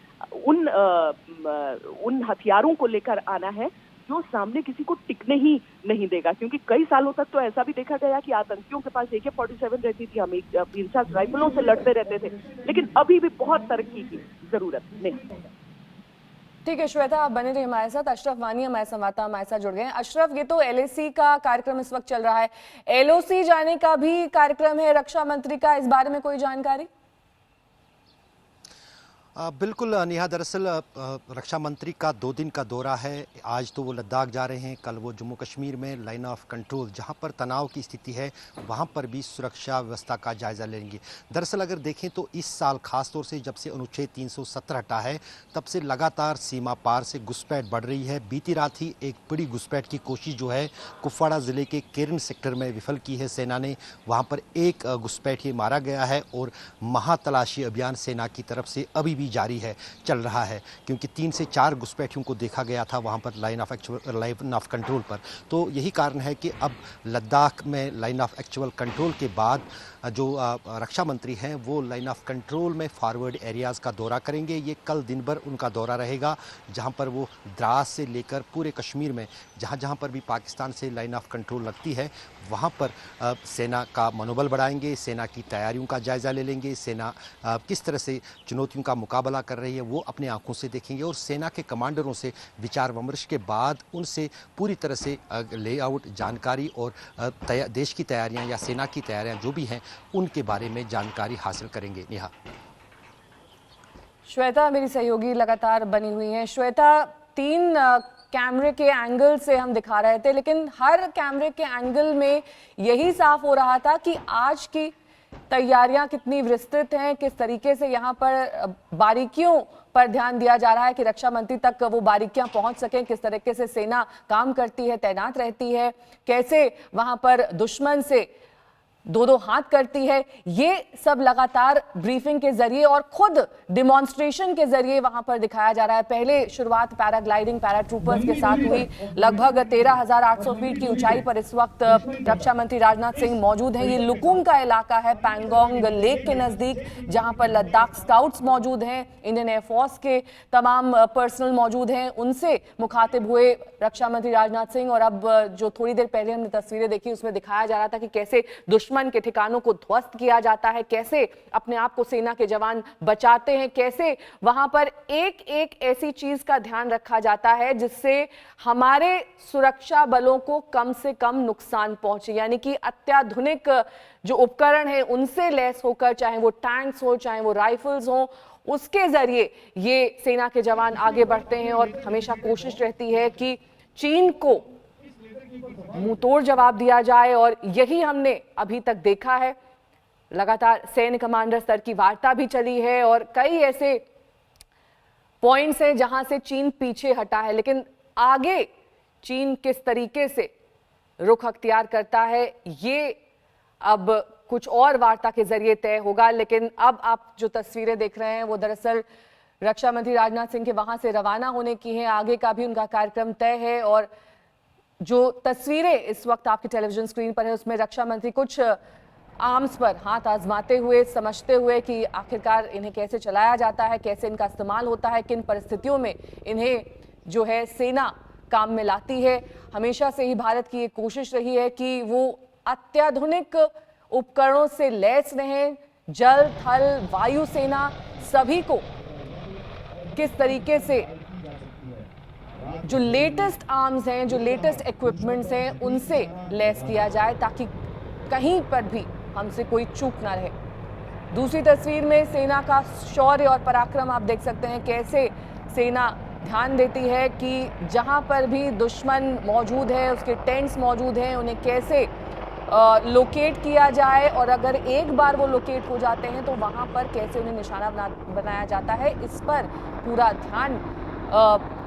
उन हथियारों को लेकर आना है जो सामने किसी को टिकने ही नहीं देगा। क्योंकि कई सालों तक तो ऐसा भी देखा गया कि आतंकियों के पास AK-47 रहती थी, हम इंसास राइफलों से लड़ते रहते थे, लेकिन अभी भी बहुत तरक्की की जरूरत नहीं। ठीक है श्वेता, आप बने रहिए हमारे साथ। अशरफ वानी हमारे संवाददाता हमारे साथ जुड़ गए हैं। अशरफ, ये तो LAC का कार्यक्रम इस वक्त चल रहा है, LOC जाने का भी कार्यक्रम है रक्षा मंत्री का, इस बारे में कोई जानकारी? बिल्कुल नेहा, दरअसल रक्षा मंत्री का 2 दिन का दौरा है। आज तो वो लद्दाख जा रहे हैं, कल वो जम्मू कश्मीर में लाइन ऑफ कंट्रोल जहां पर तनाव की स्थिति है वहां पर भी सुरक्षा व्यवस्था का जायजा लेंगे। दरअसल अगर देखें तो इस साल खासतौर से जब से अनुच्छेद 370 हटा है तब से लगातार सीमा पार से घुसपैठ बढ़ रही है। बीती रात ही एक बड़ी घुसपैठ की कोशिश जो है कुपवाड़ा ज़िले के केरन सेक्टर में विफल की है सेना ने। वहाँ पर एक घुसपैठी मारा गया है और महातलाशी अभियान सेना की तरफ से अभी भी जारी है, चल रहा है, क्योंकि 3 से 4 घुसपैठियों को देखा गया था वहां पर लाइन ऑफ कंट्रोल पर। तो यही कारण है कि अब लद्दाख में लाइन ऑफ एक्चुअल कंट्रोल के बाद जो रक्षा मंत्री हैं वो लाइन ऑफ कंट्रोल में फॉरवर्ड एरियाज़ का दौरा करेंगे। ये कल दिन भर उनका दौरा रहेगा, जहां पर वो द्रास से लेकर पूरे कश्मीर में जहां जहां पर भी पाकिस्तान से लाइन ऑफ कंट्रोल लगती है वहां पर सेना का मनोबल बढ़ाएंगे, सेना की तैयारियों का जायज़ा ले लेंगे, सेना किस तरह से चुनौतियों का मुकाबला कर रही है वो अपनी आंखों से देखेंगे और सेना के कमांडरों से विचार विमर्श के बाद उनसे पूरी तरह से लेआउट जानकारी और देश की तैयारियां या सेना की तैयारियां जो भी हैं उनके बारे में जानकारी हासिल करेंगे। नेहा, श्वेता मेरी सहयोगी लगातार बनी हुई हैं। श्वेता, 3 कैमरे के एंगल से हम दिखा रहे थे, लेकिन हर कैमरे के एंगल में यही साफ हो रहा था कि आज की तैयारियां कितनी विस्तृत हैं, किस तरीके से यहाँ पर बारीकियों पर ध्यान दिया जा रहा है कि रक्षा मंत्री तक वो बारीकियां पहुंच सकें, किस तरीके से सेना काम करती है, तैनात रहती है, कैसे वहां पर दुश्मन से 2-2 हाथ करती है। ये सब लगातार ब्रीफिंग के जरिए और खुद डिमॉन्स्ट्रेशन के जरिए वहां पर दिखाया जा रहा है। पहले शुरुआत पैराग्लाइडिंग पैराट्रूपर्स के साथ हुई, लगभग 13,800 फीट की ऊंचाई पर इस वक्त रक्षा मंत्री राजनाथ सिंह मौजूद हैं। ये लुकुंग का इलाका है पैंगोंग लेक के नजदीक, जहां पर लद्दाख स्काउट्स मौजूद हैं, इंडियन एयरफोर्स के तमाम पर्सनल मौजूद हैं। उनसे मुखातिब हुए रक्षा मंत्री राजनाथ सिंह, और अब जो थोड़ी देर पहले हमने तस्वीरें देखी उसमें दिखाया जा रहा था कि कैसे दुश्मन के ठिकानों को ध्वस्त किया जाता है, कैसे अपने आप को सेना के जवान बचाते हैं, कैसे वहां पर एक एक ऐसी चीज का ध्यान रखा जाता है जिससे हमारे सुरक्षा बलों को कम से कम नुकसान पहुंचे। यानी कि अत्याधुनिक जो उपकरण है उनसे लैस होकर, चाहे वो टैंक्स हो, चाहे वो राइफल्स हो, उसके जरिए ये सेना के जवान आगे बढ़ते हैं। और हमेशा कोशिश रहती है कि चीन को मुंहतोड़ जवाब दिया जाए, और यही हमने अभी तक देखा है। लगातार सैन्य कमांडर स्तर की वार्ता भी चली है और कई ऐसे पॉइंट्स हैं जहां से चीन पीछे हटा है, लेकिन आगे चीन किस तरीके से रुख अख्तियार करता है ये अब कुछ और वार्ता के जरिए तय होगा। लेकिन अब आप जो तस्वीरें देख रहे हैं वो दरअसल रक्षा मंत्री राजनाथ सिंह के वहां से रवाना होने की हैं, आगे का भी उनका कार्यक्रम तय है। और जो तस्वीरें इस वक्त आपकी टेलीविजन स्क्रीन पर है उसमें रक्षा मंत्री कुछ आर्म्स पर हाथ आजमाते हुए, समझते हुए कि आखिरकार इन्हें कैसे चलाया जाता है, कैसे इनका इस्तेमाल होता है, किन परिस्थितियों में इन्हें जो है सेना काम में लाती है। हमेशा से ही भारत की ये कोशिश रही है कि वो अत्याधुनिक उपकरणों से लैस रहें। जल, थल, वायु सेना सभी को किस तरीके से जो लेटेस्ट आर्म्स हैं, जो लेटेस्ट इक्विपमेंट्स हैं, उनसे लैस किया जाए ताकि कहीं पर भी हमसे कोई चूक ना रहे। दूसरी तस्वीर में सेना का शौर्य और पराक्रम आप देख सकते हैं, कैसे सेना ध्यान देती है कि जहां पर भी दुश्मन मौजूद है, उसके टेंट्स मौजूद हैं, उन्हें कैसे लोकेट किया जाए, और अगर एक बार वो लोकेट हो जाते हैं तो वहां पर कैसे उन्हें निशाना बनाया जाता है। इस पर पूरा ध्यान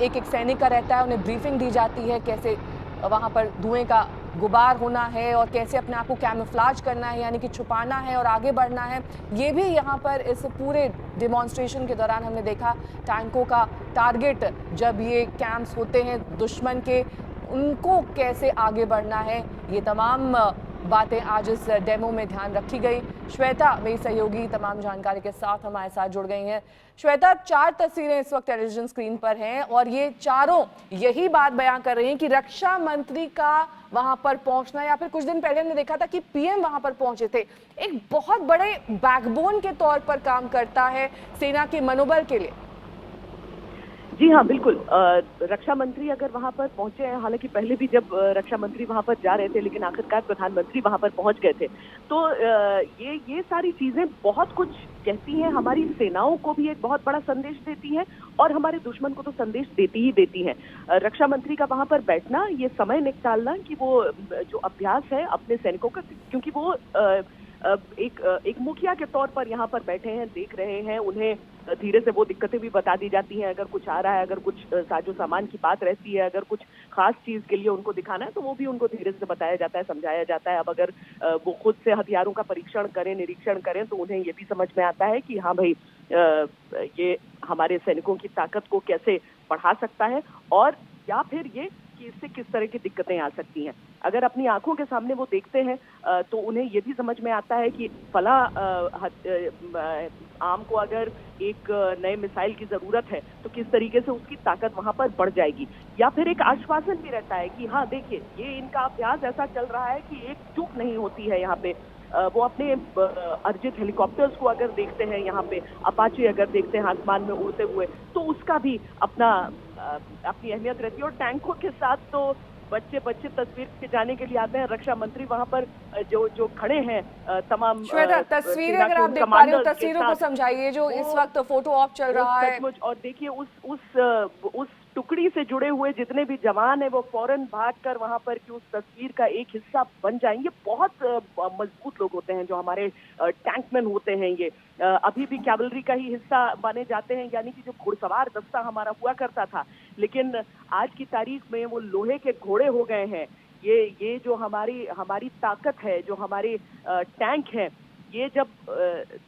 एक एक सैनिक का रहता है। उन्हें ब्रीफिंग दी जाती है कैसे वहां पर धुएं का गुबार होना है और कैसे अपने आप को कैमोफ्लेज करना है, यानी कि छुपाना है और आगे बढ़ना है। ये भी यहाँ पर इस पूरे डिमॉन्स्ट्रेशन के दौरान हमने देखा। टैंकों का टारगेट जब ये कैंप्स होते हैं दुश्मन के, उनको कैसे आगे बढ़ना है, ये तमाम बातें आज इस डेमो में ध्यान रखी गई। श्वेता मेरी सहयोगी तमाम जानकारी के साथ हमारे साथ जुड़ गई हैं। श्वेता, 4 तस्वीरें इस वक्त टेलीविजन स्क्रीन पर हैं और ये चारों यही बात बयां कर रही हैं कि रक्षा मंत्री का वहां पर पहुंचना, या फिर कुछ दिन पहले हमने देखा था कि पीएम वहां पर पहुंचे थे, एक बहुत बड़े बैकबोन के तौर पर काम करता है सेना के मनोबल के लिए। जी हाँ, बिल्कुल। रक्षा मंत्री अगर वहां पर पहुंचे हैं, हालांकि पहले भी जब रक्षा मंत्री वहां पर जा रहे थे, लेकिन आखिरकार प्रधानमंत्री वहां पर पहुंच गए थे, तो ये सारी चीजें बहुत कुछ कहती हैं। हमारी सेनाओं को भी एक बहुत बड़ा संदेश देती हैं और हमारे दुश्मन को तो संदेश देती ही देती हैं। रक्षा मंत्री का वहां पर बैठना, ये समय निकालना कि वो जो अभ्यास है अपने सैनिकों का, क्योंकि वो एक मुखिया के तौर पर यहाँ पर बैठे हैं, देख रहे हैं, उन्हें धीरे से वो दिक्कतें भी बता दी जाती हैं। अगर कुछ आ रहा है, अगर कुछ साजो सामान की बात रहती है, अगर कुछ खास चीज के लिए उनको दिखाना है, तो वो भी उनको धीरे से बताया जाता है, समझाया जाता है। अब अगर वो खुद से हथियारों का परीक्षण करें, निरीक्षण करें, तो उन्हें ये भी समझ में आता है कि हाँ भाई, ये हमारे सैनिकों की ताकत को कैसे बढ़ा सकता है, और या फिर ये कि इससे किस तरह की दिक्कतें आ सकती हैं। अगर अपनी आंखों के सामने वो देखते हैं तो उन्हें ये भी समझ में आता है कि फला आम को अगर एक नए मिसाइल की जरूरत है तो किस तरीके से उसकी ताकत वहां पर बढ़ जाएगी। या फिर एक आश्वासन भी रहता है कि हाँ देखिए, ये इनका अभ्यास ऐसा चल रहा है कि एक चूक नहीं होती है यहाँ पे। वो अपने अर्जित हेलीकॉप्टर्स को अगर देखते हैं, यहाँ पे अपाचे अगर देखते हैं आसमान में उड़ते हुए, तो उसका भी अपनी अहमियत रहती है। और टैंकों के साथ तो बच्चे तस्वीर के जाने के लिए आते हैं। रक्षा मंत्री वहां पर जो खड़े हैं तमाम तस्वीरें अगर आप देख पा रहे हो, तस्वीरों को समझाइए जो इस वक्त फोटो ऑप चल रहा है। और देखिए उस टुकड़ी से जुड़े हुए जितने भी जवान हैं वो फौरन भागकर वहां पर कि उस तस्वीर का एक हिस्सा बन जाएंगे। बहुत मजबूत लोग होते हैं जो हमारे टैंकमैन होते हैं। ये अभी भी कैवलरी का ही हिस्सा माने जाते हैं, यानी कि जो घुड़सवार दस्ता हमारा हुआ करता था, लेकिन आज की तारीख में वो लोहे के घोड़े हो गए हैं। ये जो हमारी ताकत है, जो हमारे टैंक हैं, ये जब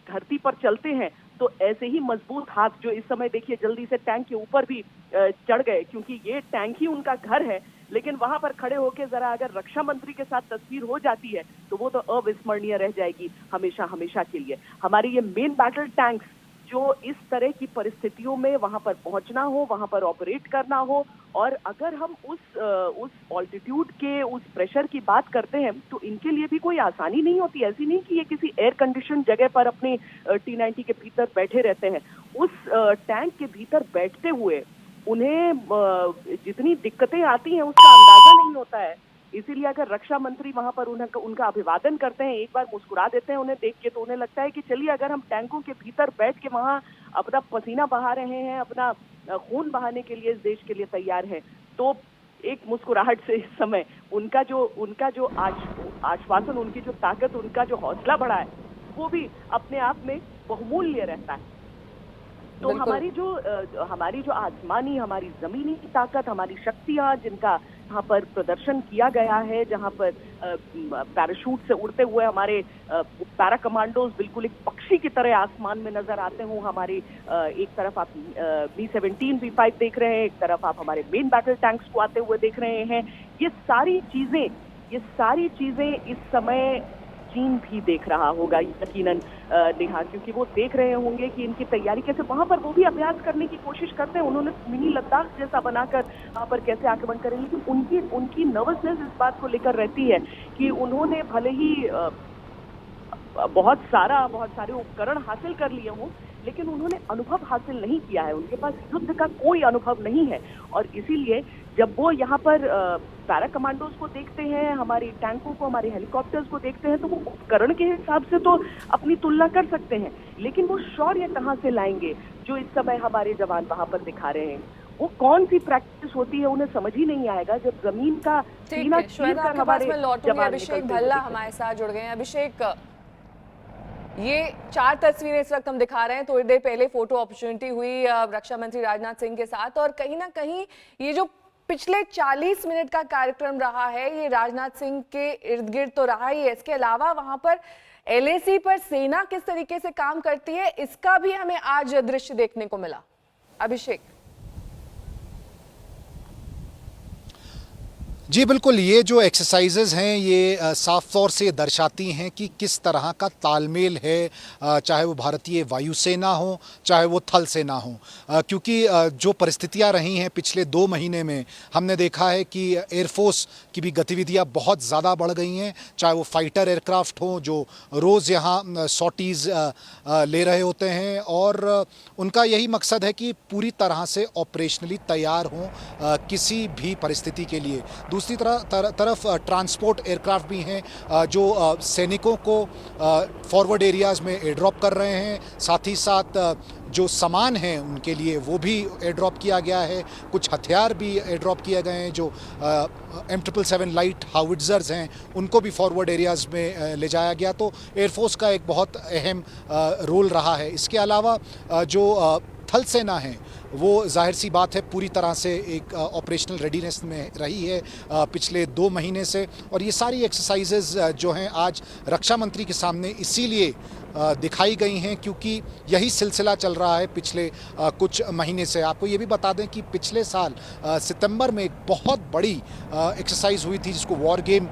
धरती पर चलते हैं तो ऐसे ही मजबूत हाथ जो इस समय देखिए जल्दी से टैंक के ऊपर भी चढ़ गए, क्योंकि ये टैंक ही उनका घर है। लेकिन वहां पर खड़े होकर जरा अगर रक्षा मंत्री के साथ तस्वीर हो जाती है तो वो तो अविस्मरणीय रह जाएगी हमेशा हमेशा के लिए। हमारे ये मेन बैटल टैंक्स जो इस तरह की परिस्थितियों में वहां पर पहुंचना हो, वहां पर ऑपरेट करना हो, और अगर हम उस ऑल्टीट्यूड के उस प्रेशर की बात करते हैं तो इनके लिए भी कोई आसानी नहीं होती। ऐसी नहीं कि ये किसी एयर कंडीशन जगह पर अपने T-90 के भीतर बैठे रहते हैं। उस टैंक के भीतर बैठते हुए उन्हें जितनी दिक्कतें आती हैं उसका अंदाजा नहीं होता है। इसीलिए अगर रक्षा मंत्री वहां पर उनका अभिवादन करते हैं, एक बार मुस्कुरा देते हैं उन्हें देख के, तो उन्हें लगता है कि चलिए अगर हम टैंकों के भीतर बैठ के वहां अपना पसीना बहा रहे हैं, अपना खून बहाने के लिए इस देश के लिए तैयार हैं, तो एक मुस्कुराहट से इस समय उनका जो आश्वासन, उनकी जो ताकत, उनका जो हौसला बढ़ा है, वो भी अपने आप में बहुमूल्य रहता है। तो हमारी जो आसमानी, हमारी जमीनी ताकत, हमारी शक्तियां जिनका यहाँ पर प्रदर्शन किया गया है, जहाँ पर पैराशूट से उड़ते हुए हमारे पैरा कमांडोज बिल्कुल एक पक्षी की तरह आसमान में नजर आते हों। हमारे एक तरफ आप B-17 B-5 देख रहे हैं, एक तरफ आप हमारे मेन बैटल टैंक्स को आते हुए देख रहे हैं। ये सारी चीजें इस समय चीन भी देख रहा होगा यकीनन नेहा, क्योंकि वो देख रहे होंगे कि इनकी तैयारी कैसे, वहां पर वो भी अभ्यास करने की कोशिश करते हैं। उन्होंने मिनी लद्दाख जैसा बनाकर वहां पर कैसे आक्रमण करें, लेकिन उनकी नर्वसनेस इस बात को लेकर रहती है कि उन्होंने भले ही बहुत सारे उपकरण हासिल कर लिए हों, लेकिन उन्होंने अनुभव हासिल नहीं किया है। उनके पास युद्ध का कोई अनुभव नहीं है, और इसीलिए जब वो यहाँ पर पैरा कमांडोज को देखते हैं, हमारी टैंकों को, हमारे हेलीकॉप्टर्स को देखते हैं, तो वो उपकरण के हिसाब से तो अपनी तुलना कर सकते हैं, लेकिन वो शौर्य कहाँ से लाएंगे जो इस समय हमारे जवान वहां पर दिखा रहे हैं। वो कौन सी प्रैक्टिस होती है उन्हें समझ ही नहीं आएगा जब जमीन का ठीक है श्वेता, आपके पास मैं लौटूंगी। अभिषेक भल्ला हमारे साथ जुड़ गए हैं। अभिषेक, ये 4 तस्वीरें इस वक्त हम दिखा रहे हैं। थोड़ी देर पहले फोटो अपॉर्चुनिटी हुई रक्षा मंत्री राजनाथ सिंह के साथ, और कहीं ना कहीं ये जो पिछले 40 मिनट का कार्यक्रम रहा है ये राजनाथ सिंह के इर्द गिर्द तो रहा ही है, इसके अलावा वहां पर LAC पर सेना किस तरीके से काम करती है इसका भी हमें आज दृश्य देखने को मिला। अभिषेक। जी बिल्कुल, ये जो एक्सरसाइजेज हैं ये साफ तौर से दर्शाती हैं कि किस तरह का तालमेल है, चाहे वो भारतीय वायुसेना हो चाहे वो थल सेना हो, क्योंकि जो परिस्थितियां रही हैं पिछले 2 महीने में हमने देखा है कि एयरफोर्स की भी गतिविधियां बहुत ज़्यादा बढ़ गई हैं, चाहे वो फाइटर एयरक्राफ्ट हो जो रोज़ यहाँ सॉटीज़ ले रहे होते हैं, और उनका यही मकसद है कि पूरी तरह से ऑपरेशनली तैयार हों किसी भी परिस्थिति के लिए। दूसरी तरफ ट्रांसपोर्ट एयरक्राफ्ट भी हैं जो सैनिकों को फॉरवर्ड एरियाज़ में एयर ड्रॉप कर रहे हैं, साथ ही साथ जो सामान हैं उनके लिए वो भी एयर ड्रॉप किया गया है, कुछ हथियार भी एयर ड्रॉप किए गए हैं, जो M777 लाइट हाउइट्ज़र्स हैं उनको भी फॉरवर्ड एरियाज़ में ले जाया गया। तो एयरफोर्स का एक बहुत अहम रोल रहा है। इसके अलावा जो थल सेना है वो जाहिर सी बात है पूरी तरह से एक ऑपरेशनल रेडीनेस में रही है पिछले 2 महीने से, और ये सारी एक्सरसाइजेज जो हैं आज रक्षा मंत्री के सामने इसीलिए दिखाई गई हैं क्योंकि यही सिलसिला चल रहा है पिछले कुछ महीने से। आपको ये भी बता दें कि पिछले साल सितंबर में एक बहुत बड़ी एक्सरसाइज हुई थी जिसको वॉर गेम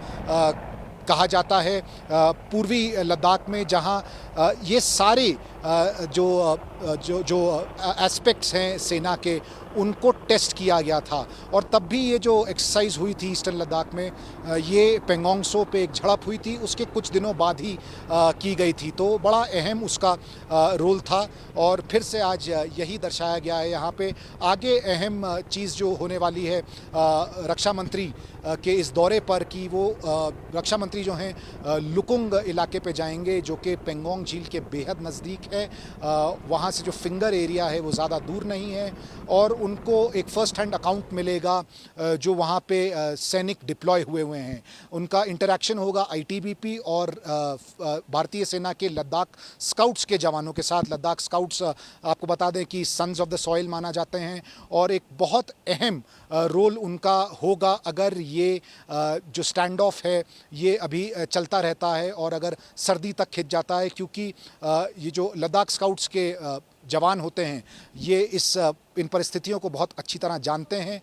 कहा जाता है पूर्वी लद्दाख में, जहां ये सारे जो एस्पेक्ट्स हैं सेना के उनको टेस्ट किया गया था। और तब भी ये जो एक्सरसाइज हुई थी ईस्टर्न लद्दाख में, ये पेंगोंग सो पे एक झड़प हुई थी, उसके कुछ दिनों बाद ही की गई थी, तो बड़ा अहम उसका रोल था। और फिर से आज यही दर्शाया गया है यहाँ पे। आगे अहम चीज़ जो होने वाली है रक्षा मंत्री के इस दौरे पर कि वो रक्षा मंत्री जो हैं लुकुंग इलाके पे जाएंगे जो कि पेंगोंग झील के बेहद नज़दीक है। वहाँ से जो फिंगर एरिया है वो ज़्यादा दूर नहीं है, और उनको एक फ़र्स्ट हैंड अकाउंट मिलेगा जो वहाँ पे सैनिक डिप्लॉय हुए हैं। उनका इंटरेक्शन होगा ITBP और भारतीय सेना के लद्दाख स्काउट्स के जवानों के साथ। लद्दाख स्काउट्स आपको बता दें कि सन्स ऑफ द सॉइल माना जाते हैं, और एक बहुत अहम रोल उनका होगा अगर ये जो स्टैंड ऑफ है ये अभी चलता रहता है और अगर सर्दी तक खिंच जाता है, क्योंकि ये जो लद्दाख स्काउट्स के जवान होते हैं ये इन परिस्थितियों को बहुत अच्छी तरह जानते हैं,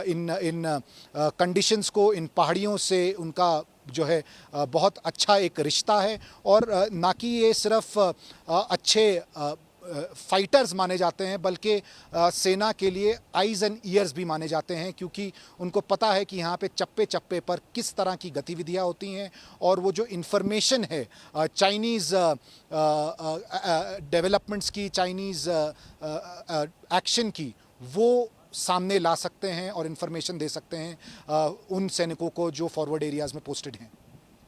इन कंडीशंस को, इन पहाड़ियों से उनका जो है बहुत अच्छा एक रिश्ता है। और ना कि ये सिर्फ अच्छे फाइटर्स माने जाते हैं बल्कि सेना के लिए आइज़ एंड ईयर्स भी माने जाते हैं, क्योंकि उनको पता है कि यहाँ पे चप्पे चप्पे पर किस तरह की गतिविधियाँ होती हैं, और वो जो इन्फॉर्मेशन है चाइनीज़ डेवलपमेंट्स की, चाइनीज़ एक्शन की, वो सामने ला सकते हैं और इन्फॉर्मेशन दे सकते हैं उन सैनिकों को जो फॉरवर्ड एरियाज़ में पोस्टेड हैं।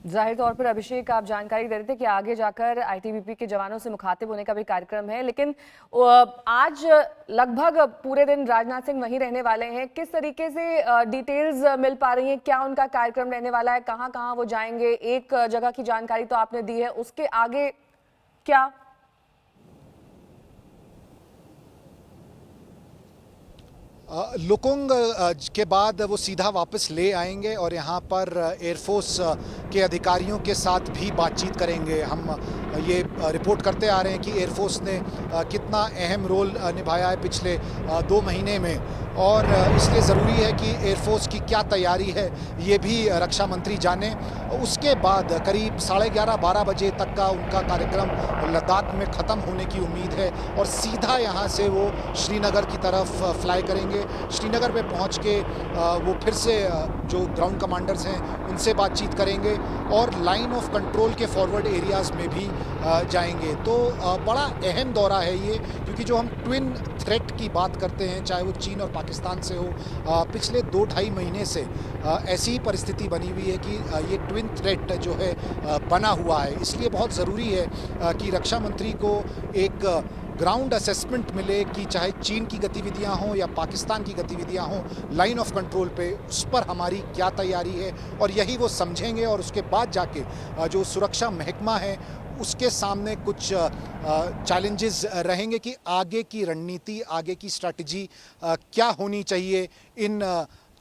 जाहिर तौर पर अभिषेक आप जानकारी दे रहे थे कि आगे जाकर ITBP के जवानों से मुखातिब होने का भी कार्यक्रम है, लेकिन आज लगभग पूरे दिन राजनाथ सिंह वहीं रहने वाले हैं। किस तरीके से डिटेल्स मिल पा रही हैं, क्या उनका कार्यक्रम रहने वाला है, कहां कहां वो जाएंगे? एक जगह की जानकारी तो आपने दी है, उसके आगे क्या? लुकुंग के बाद वो सीधा वापस ले आएंगे और यहाँ पर एयरफोर्स के अधिकारियों के साथ भी बातचीत करेंगे। हम ये रिपोर्ट करते आ रहे हैं कि एयरफोर्स ने कितना अहम रोल निभाया है पिछले 2 महीने में, और इसलिए ज़रूरी है कि एयरफोर्स की क्या तैयारी है ये भी रक्षा मंत्री जाने। उसके बाद करीब 11:30-12 बजे तक का उनका कार्यक्रम लद्दाख में ख़त्म होने की उम्मीद है, और सीधा यहाँ से वो श्रीनगर की तरफ फ्लाई करेंगे। श्रीनगर पे पहुँच के वो फिर से जो ग्राउंड कमांडर्स हैं उनसे बातचीत करेंगे, और लाइन ऑफ कंट्रोल के फॉरवर्ड एरियाज़ में भी जाएंगे। तो बड़ा अहम दौरा है ये, क्योंकि जो हम ट्विन थ्रेट की बात करते हैं, चाहे वो चीन और पाकिस्तान से हो, पिछले 2-2.5 महीने से ऐसी ही परिस्थिति बनी हुई है कि ये ट्विन थ्रेट जो है बना हुआ है। इसलिए बहुत ज़रूरी है कि रक्षा मंत्री को एक ग्राउंड असेसमेंट मिले कि चाहे चीन की गतिविधियां हों या पाकिस्तान की गतिविधियां हों लाइन ऑफ कंट्रोल पे, उस पर हमारी क्या तैयारी है, और यही वो समझेंगे। और उसके बाद जाके जो सुरक्षा महकमा है उसके सामने कुछ चैलेंजेस रहेंगे कि आगे की रणनीति, आगे की स्ट्रैटेजी क्या होनी चाहिए इन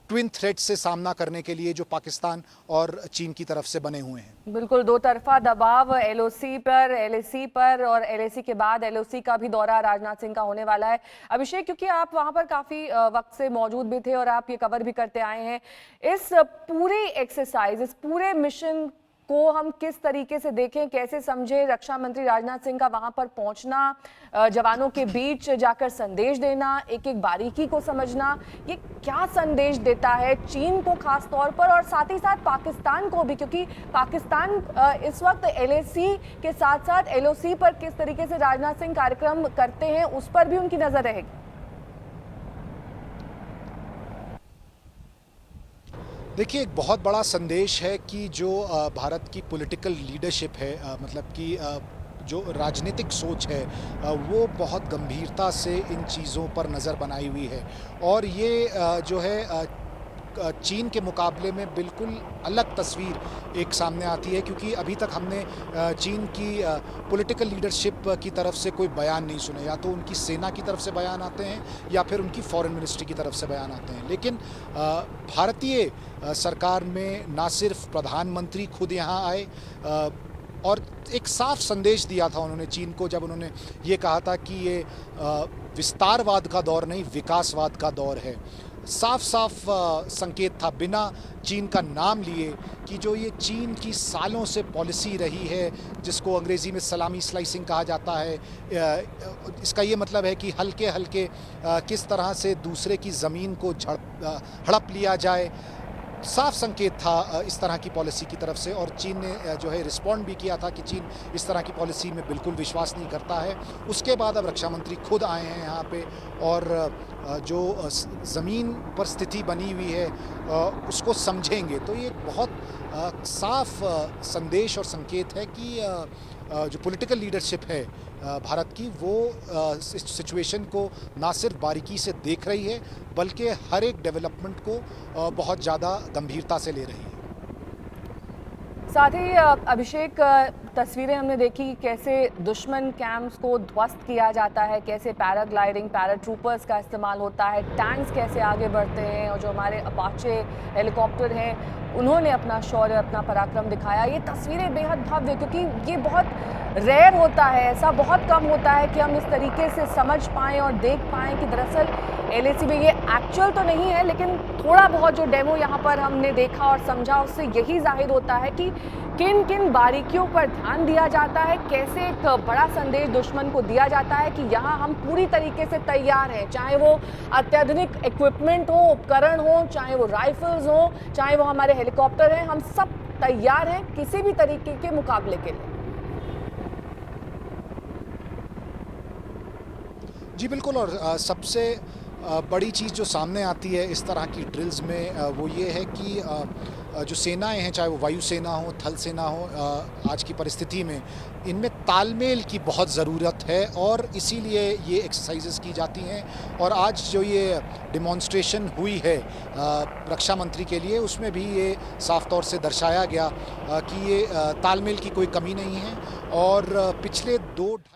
ट्विन थ्रेट से सामना करने के लिए जो पाकिस्तान और चीन की तरफ से बने हुए हैं। बिल्कुल, दो तरफा दबाव एलओसी पर, एलएसी पर, और एलएसी के बाद एलओसी का भी दौरा राजनाथ सिंह का होने वाला है। अभिषेक, क्योंकि आप वहां पर काफी वक्त से मौजूद भी थे और आप ये कवर भी करते आए हैं, इस पूरी एक्सरसाइज, इस पूरे मिशन को हम किस तरीके से देखें, कैसे समझें? रक्षा मंत्री राजनाथ सिंह का वहां पर पहुंचना, जवानों के बीच जाकर संदेश देना, एक एक बारीकी को समझना, ये क्या संदेश देता है चीन को खास तौर पर, और साथ ही साथ पाकिस्तान को भी, क्योंकि पाकिस्तान इस वक्त एलएसी के साथ साथ एलओसी पर किस तरीके से राजनाथ सिंह कार्यक्रम करते हैं उस पर भी उनकी नजर रहेगी। देखिए, एक बहुत बड़ा संदेश है कि जो भारत की पॉलिटिकल लीडरशिप है, मतलब कि जो राजनीतिक सोच है, वो बहुत गंभीरता से इन चीज़ों पर नज़र बनाई हुई है। और ये जो है चीन के मुकाबले में बिल्कुल अलग तस्वीर एक सामने आती है, क्योंकि अभी तक हमने चीन की पॉलिटिकल लीडरशिप की तरफ से कोई बयान नहीं सुने। या तो उनकी सेना की तरफ से बयान आते हैं या फिर उनकी फॉरेन मिनिस्ट्री की तरफ से बयान आते हैं। लेकिन भारतीय सरकार में ना सिर्फ प्रधानमंत्री खुद यहाँ आए और एक साफ संदेश दिया था उन्होंने चीन को, जब उन्होंने ये कहा था कि ये विस्तारवाद का दौर नहीं, विकासवाद का दौर है। साफ साफ संकेत था, बिना चीन का नाम लिए, कि जो ये चीन की सालों से पॉलिसी रही है, जिसको अंग्रेज़ी में सलामी स्लाइसिंग कहा जाता है, इसका ये मतलब है कि हल्के हल्के किस तरह से दूसरे की ज़मीन को हड़प लिया जाए। साफ संकेत था इस तरह की पॉलिसी की तरफ से, और चीन ने जो है रिस्पॉन्ड भी किया था कि चीन इस तरह की पॉलिसी में बिल्कुल विश्वास नहीं करता है। उसके बाद अब रक्षा मंत्री खुद आए हैं यहाँ पे, और जो ज़मीन पर स्थिति बनी हुई है उसको समझेंगे। तो ये बहुत साफ संदेश और संकेत है कि जो पॉलिटिकल लीडरशिप है भारत की, वो इस सिचुएशन को ना सिर्फ बारीकी से देख रही है, बल्कि हर एक डेवलपमेंट को बहुत ज़्यादा गंभीरता से ले रही है। साथ ही अभिषेक, तस्वीरें हमने देखी कैसे दुश्मन कैंप्स को ध्वस्त किया जाता है, कैसे पैराग्लाइडिंग, पैराट्रूपर्स का इस्तेमाल होता है, टैंक्स कैसे आगे बढ़ते हैं, और जो हमारे अपाचे हेलीकॉप्टर हैं उन्होंने अपना शौर्य, अपना पराक्रम दिखाया। ये तस्वीरें बेहद भव्य, क्योंकि ये बहुत रेयर होता है, ऐसा बहुत कम होता है कि हम इस तरीके से समझ पाएँ और देख पाएँ कि दरअसल एलएसी में ये एक्चुअल तो नहीं है, लेकिन थोड़ा बहुत जो डेमो यहाँ पर हमने देखा और समझा, उससे यही जाहिर होता है कि किन किन बारीकियों पर ध्यान दिया जाता है, कैसे एक बड़ा संदेश दुश्मन को दिया जाता है कि यहाँ हम पूरी तरीके से तैयार हैं, चाहे वो अत्याधुनिक इक्विपमेंट हो, उपकरण हो, चाहे वो राइफल्स हो, चाहे वो हमारे हेलीकॉप्टर हैं, हम सब तैयार हैं किसी भी तरीके के मुकाबले के लिए। जी बिल्कुल, और सबसे बड़ी चीज़ जो सामने आती है इस तरह की ड्रिल्स में, वो ये है कि जो सेनाएं हैं, चाहे वो वायुसेना हो, थल सेना हो, आज की परिस्थिति में इनमें तालमेल की बहुत ज़रूरत है, और इसीलिए ये एक्सरसाइजेस की जाती हैं। और आज जो ये डिमॉन्स्ट्रेशन हुई है रक्षा मंत्री के लिए, उसमें भी ये साफ तौर से दर्शाया गया कि ये तालमेल की कोई कमी नहीं है। और पिछले 2-2.5